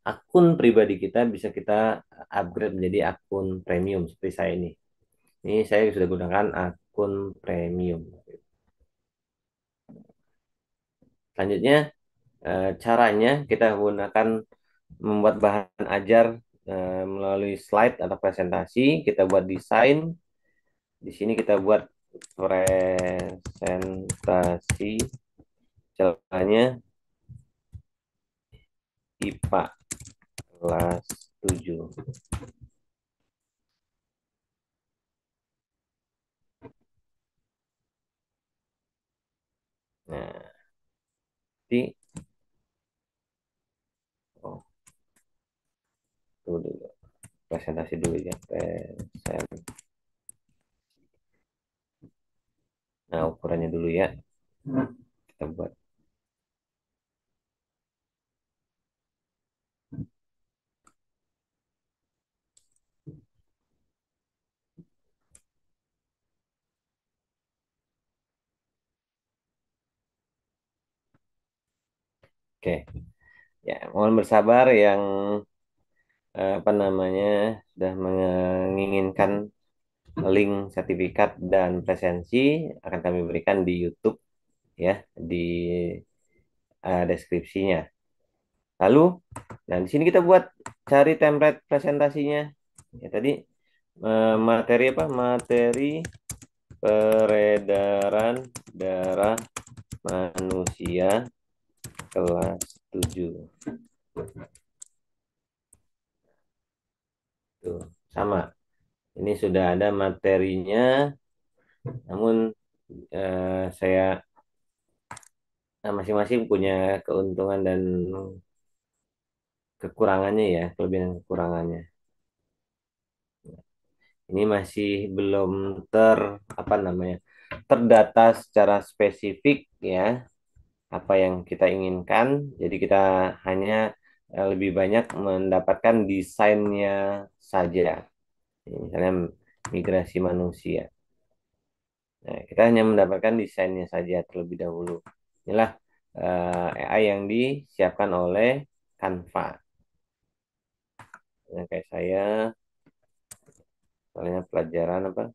akun pribadi kita bisa kita upgrade menjadi akun premium seperti saya ini. Ini saya sudah gunakan akun premium. Selanjutnya, caranya kita gunakan membuat bahan ajar melalui slide atau presentasi. Kita buat desain. Di sini kita buat presentasi caranya IPA kelas 7. Nah, di oh, tunggu dulu. Presentasi dulu ya. Nah, ukurannya dulu ya. Kita buat. Oke. Ya, mohon bersabar yang apa namanya sudah menginginkan link sertifikat dan presensi akan kami berikan di YouTube ya di deskripsinya. Lalu, nah di sini kita buat cari template presentasinya. Ya tadi materi apa? Materi peredaran darah manusia kelas 7. Tuh, sama. Ini sudah ada materinya, namun saya masing-masing punya keuntungan dan kekurangannya ya, kelebihan dan kekurangannya. Ini masih belum apa namanya terdata secara spesifik ya apa yang kita inginkan. Jadi kita hanya lebih banyak mendapatkan desainnya saja. Misalnya migrasi manusia. Nah, kita hanya mendapatkan desainnya saja terlebih dahulu. Inilah AI yang disiapkan oleh Canva. Nah, kayak saya, soalnya pelajaran apa?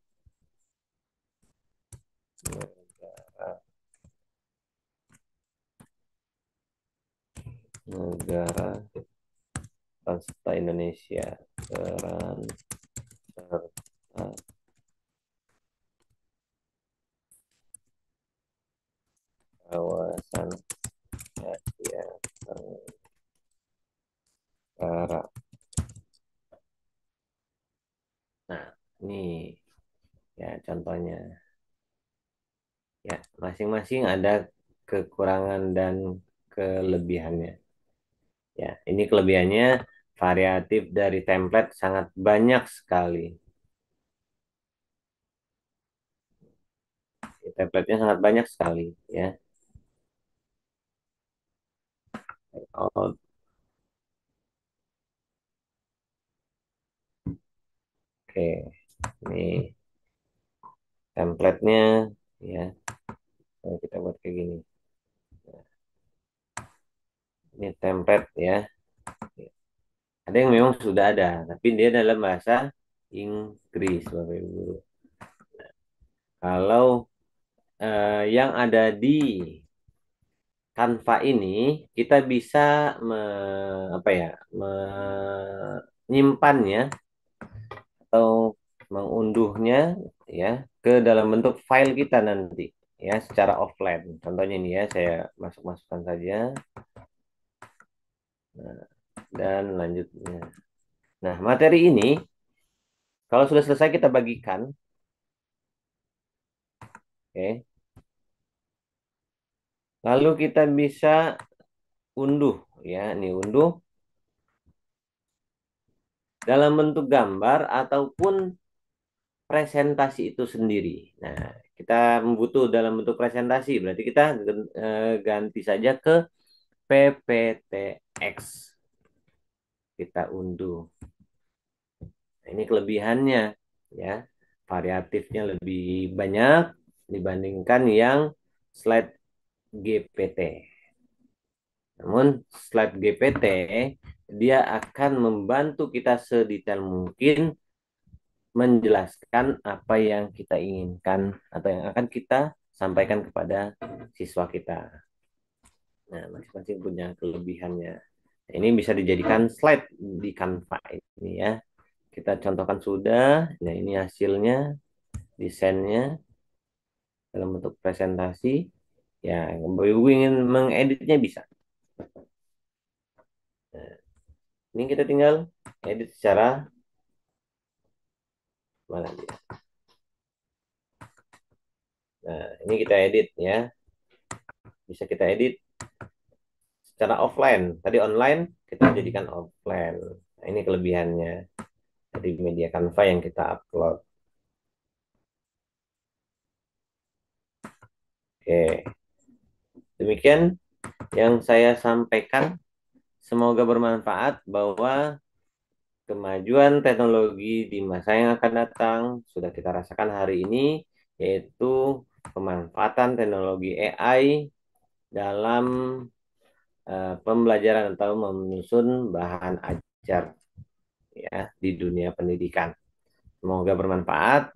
Negara peran serta Indonesia, peran serta kawasan Asia Tenggara. Nah, ini ya contohnya. Ya, masing-masing ada kekurangan dan kelebihannya. Ya, ini kelebihannya variatif dari template sangat banyak sekali. Template-nya sangat banyak sekali ya. Oke, ini template-nya ya. Kalau kita buat kayak gini. Ini template ya. Ada yang memang sudah ada, tapi dia dalam bahasa Inggris, Bapak Ibu Guru. Kalau yang ada di Canva ini kita bisa apa ya, menyimpannya atau mengunduhnya ya ke dalam bentuk file kita nanti ya secara offline. Contohnya ini ya saya masukkan saja. Nah, dan lanjutnya. Nah, materi ini kalau sudah selesai kita bagikan, oke. Lalu kita bisa unduh ya, ini unduh dalam bentuk gambar ataupun presentasi itu sendiri. Nah, kita membutuh dalam bentuk presentasi, berarti kita ganti saja ke PPTX. Kita unduh. Nah, ini kelebihannya ya. Variatifnya lebih banyak dibandingkan yang slide GPT. Namun slide GPT dia akan membantu kita sedetail mungkin menjelaskan apa yang kita inginkan atau yang akan kita sampaikan kepada siswa kita. Nah, masing-masing punya kelebihannya. Nah, ini bisa dijadikan slide di Canva ini ya. Kita contohkan sudah. Nah, ini hasilnya, desainnya dalam bentuk presentasi. Ya, Ibu ingin mengeditnya bisa. Nah, ini kita tinggal edit secara mana dia. Nah, ini kita edit ya. Bisa kita edit secara offline. Tadi online, kita jadikan offline. Nah, ini kelebihannya dari media Canva yang kita upload. Oke, demikian yang saya sampaikan. Semoga bermanfaat bahwa kemajuan teknologi di masa yang akan datang sudah kita rasakan hari ini, yaitu pemanfaatan teknologi AI dalam pembelajaran atau menyusun bahan ajar ya di dunia pendidikan. Semoga bermanfaat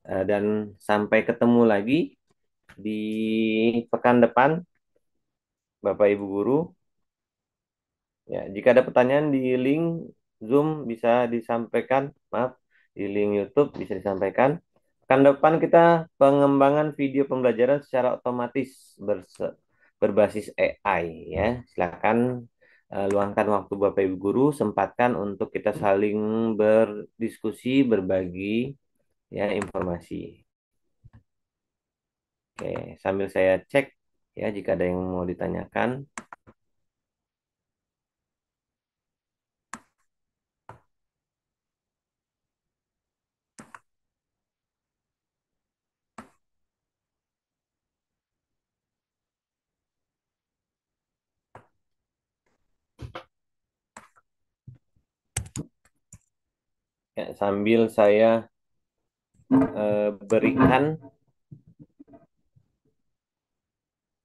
dan sampai ketemu lagi di pekan depan, Bapak Ibu guru. Ya, jika ada pertanyaan di link Zoom bisa disampaikan, maaf, di link YouTube bisa disampaikan. Pekan depan kita pengembangan video pembelajaran secara otomatis berbasis AI ya. Silakan luangkan waktu Bapak Ibu guru, sempatkan untuk kita saling berdiskusi, berbagi ya informasi. Oke, sambil saya cek ya jika ada yang mau ditanyakan. Ya, sambil saya berikan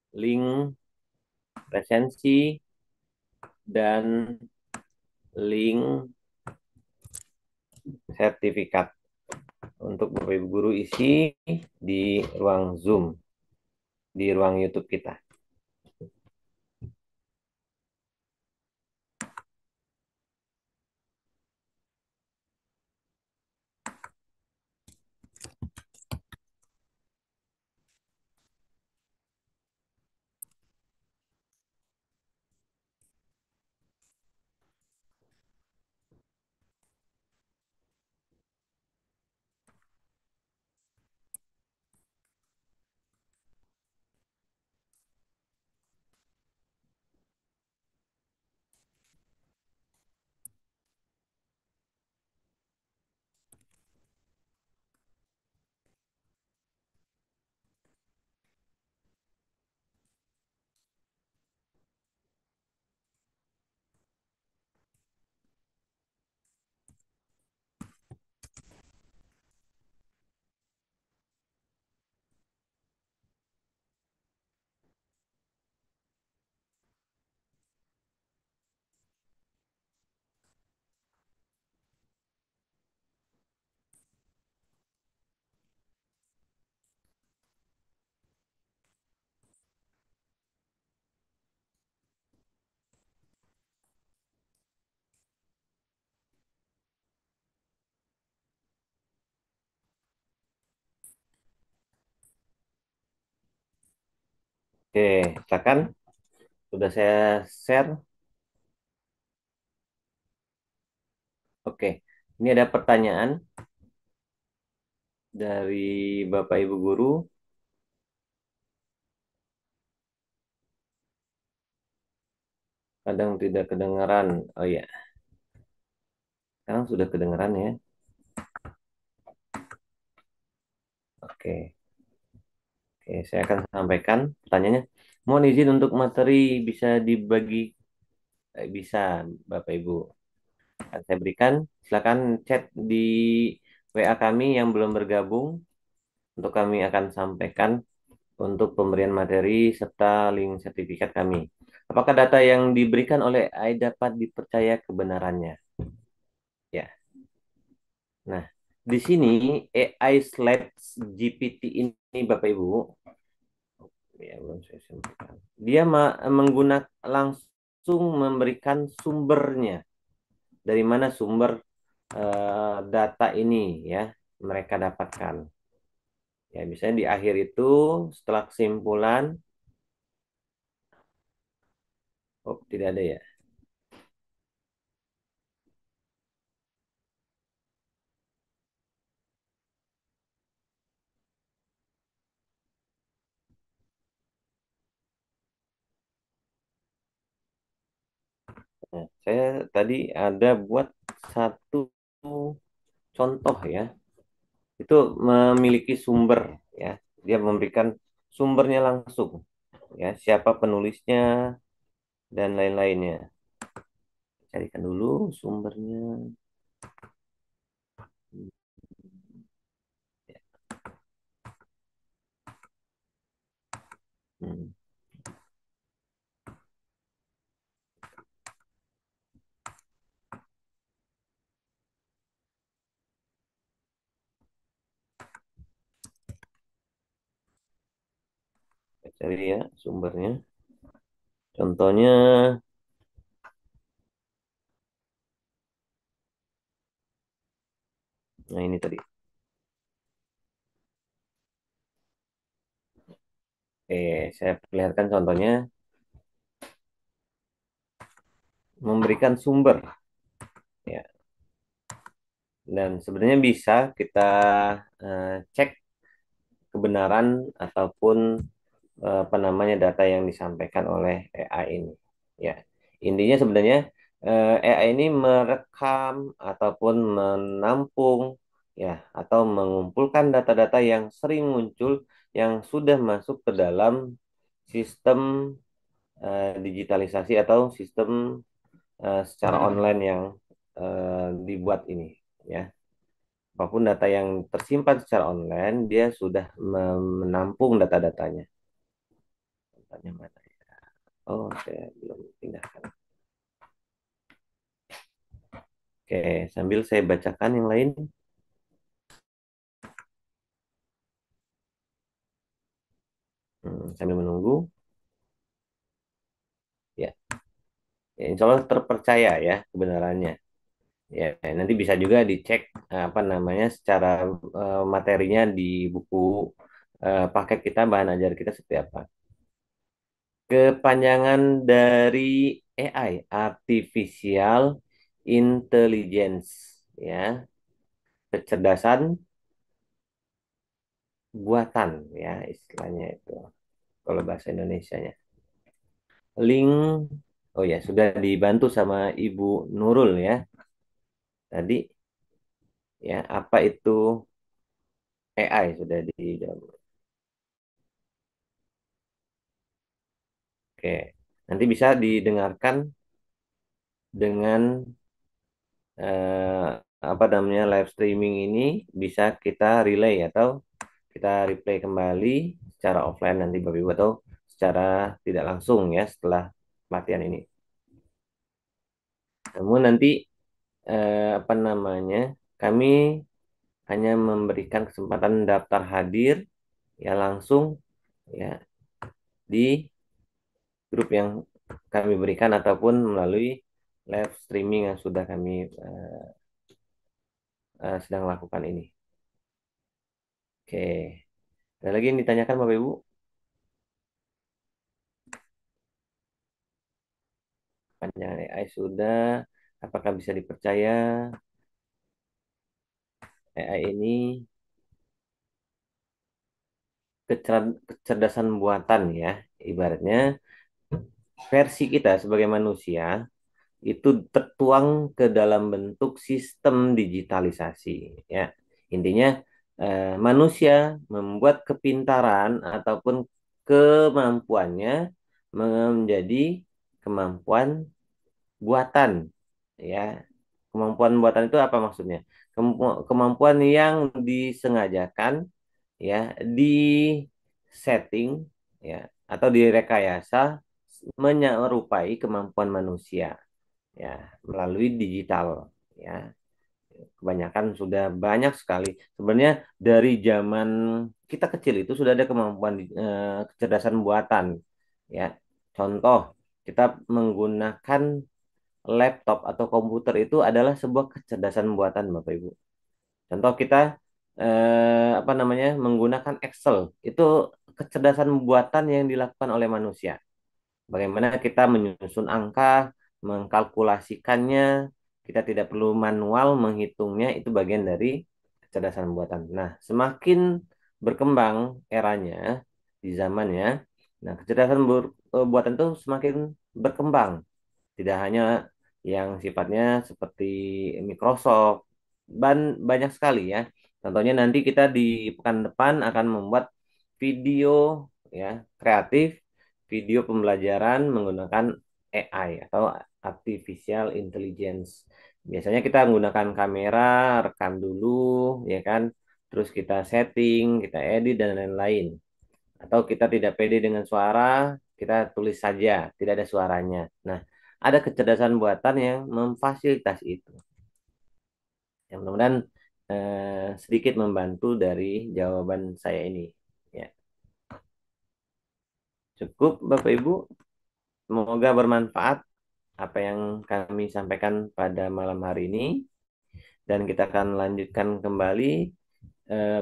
link resensi dan link sertifikat untuk Bapak Ibu guru isi di ruang Zoom, di ruang YouTube kita. Oke, silakan. Sudah saya share. Oke, ini ada pertanyaan dari Bapak Ibu guru. Kadang tidak kedengaran. Oh ya, sekarang sudah kedengaran ya. Oke, Oke, saya akan sampaikan pertanyaannya. Mohon izin untuk materi bisa dibagi, bisa Bapak Ibu. Akan saya berikan, silakan chat di WA kami yang belum bergabung, untuk kami akan sampaikan untuk pemberian materi serta link sertifikat kami. Apakah data yang diberikan oleh AI dapat dipercaya kebenarannya? Ya. Nah, di sini AI slash GPT ini Bapak Ibu, ya belum saya sampaikan. Dia menggunakan langsung memberikan sumbernya. Dari mana sumber data ini ya mereka dapatkan. Ya, misalnya di akhir itu setelah kesimpulan, oh tidak ada ya. Nah, saya tadi ada buat satu contoh ya. Itu memiliki sumber ya. Dia memberikan sumbernya langsung ya, siapa penulisnya dan lain-lainnya. Carikan dulu sumbernya. Hmm, saya cari ya sumbernya. Contohnya, nah ini tadi. Saya perlihatkan contohnya, memberikan sumber ya. Dan sebenarnya bisa kita cek kebenaran ataupun apa namanya data yang disampaikan oleh AI ini. Ya, intinya sebenarnya AI ini merekam ataupun menampung ya atau mengumpulkan data-data yang sering muncul yang sudah masuk ke dalam sistem digitalisasi atau sistem secara online yang dibuat ini ya. Apapun data yang tersimpan secara online, dia sudah menampung data-datanya. Datanya mana ya? Oh, saya belum pindahkan. Oke, sambil saya bacakan yang lain. Sambil menunggu. Ya, ya, insya Allah terpercaya ya kebenarannya. Ya, nanti bisa juga dicek apa namanya secara materinya di buku paket kita, bahan ajar kita seperti apa. Kepanjangan dari AI, Artificial Intelligence, ya, kecerdasan buatan, ya, istilahnya itu. Kalau bahasa Indonesianya. Link, oh ya, sudah dibantu sama Ibu Nurul ya. Tadi, ya, apa itu AI sudah di. Oke, nanti bisa didengarkan dengan eh, apa namanya live streaming ini bisa kita relay atau kita replay kembali secara offline nanti Bapak Ibu atau secara tidak langsung ya setelah pelatihan ini. Namun nanti apa namanya kami hanya memberikan kesempatan daftar hadir ya langsung ya di grup yang kami berikan ataupun melalui live streaming yang sudah kami sedang lakukan ini. Oke, ada lagi yang ditanyakan Bapak Ibu? Panjangan AI sudah, apakah bisa dipercaya AI ini kecerdasan buatan ya, ibaratnya versi kita sebagai manusia itu tertuang ke dalam bentuk sistem digitalisasi ya. Intinya manusia membuat kepintaran ataupun kemampuannya menjadi kemampuan buatan, ya. Kemampuan buatan itu apa maksudnya? Kemampuan yang disengajakan, ya, di setting, ya, atau direkayasa menyerupai kemampuan manusia, ya, melalui digital, ya. Kebanyakan sudah banyak sekali. Sebenarnya dari zaman kita kecil itu sudah ada kemampuan kecerdasan buatan, ya. Contoh, kita menggunakan laptop atau komputer itu adalah sebuah kecerdasan buatan, Bapak Ibu. Contoh kita apa namanya, menggunakan Excel itu kecerdasan buatan yang dilakukan oleh manusia. Bagaimana kita menyusun angka, mengkalkulasikannya, kita tidak perlu manual menghitungnya, itu bagian dari kecerdasan buatan. Nah, semakin berkembang eranya di zamannya, nah kecerdasan buatan itu semakin berkembang. Tidak hanya yang sifatnya seperti Microsoft, banyak sekali ya. Contohnya nanti kita di pekan depan akan membuat video, ya, kreatif, video pembelajaran menggunakan AI atau artificial intelligence. Biasanya kita menggunakan kamera, rekam dulu, ya kan, terus kita setting, kita edit dan lain-lain. Atau kita tidak pede dengan suara, kita tulis saja, tidak ada suaranya. Nah, ada kecerdasan buatan yang memfasilitasi itu. Yang mudah-mudahan sedikit membantu dari jawaban saya ini. Ya, cukup Bapak Ibu. Semoga bermanfaat apa yang kami sampaikan pada malam hari ini. Dan kita akan lanjutkan kembali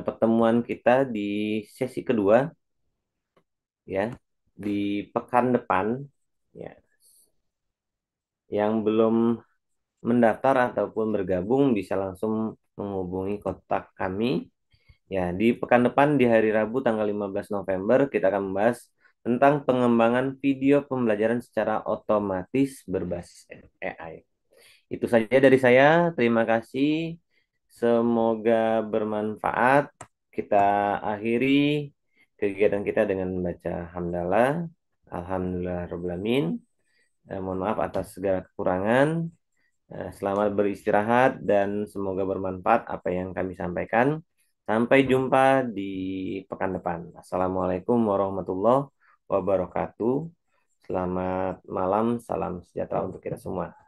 pertemuan kita di sesi kedua, ya, di pekan depan, ya. Yang belum mendaftar ataupun bergabung bisa langsung menghubungi kontak kami. Ya, di pekan depan di hari Rabu tanggal 15 November kita akan membahas tentang pengembangan video pembelajaran secara otomatis berbasis AI. Itu saja dari saya. Terima kasih. Semoga bermanfaat. Kita akhiri kegiatan kita dengan membaca hamdalah. Alhamdulillah Rabbil Alamin. Mohon maaf atas segala kekurangan. Selamat beristirahat dan semoga bermanfaat apa yang kami sampaikan. Sampai jumpa di pekan depan. Assalamualaikum warahmatullahi wabarakatuh. Selamat malam, salam sejahtera untuk kita semua.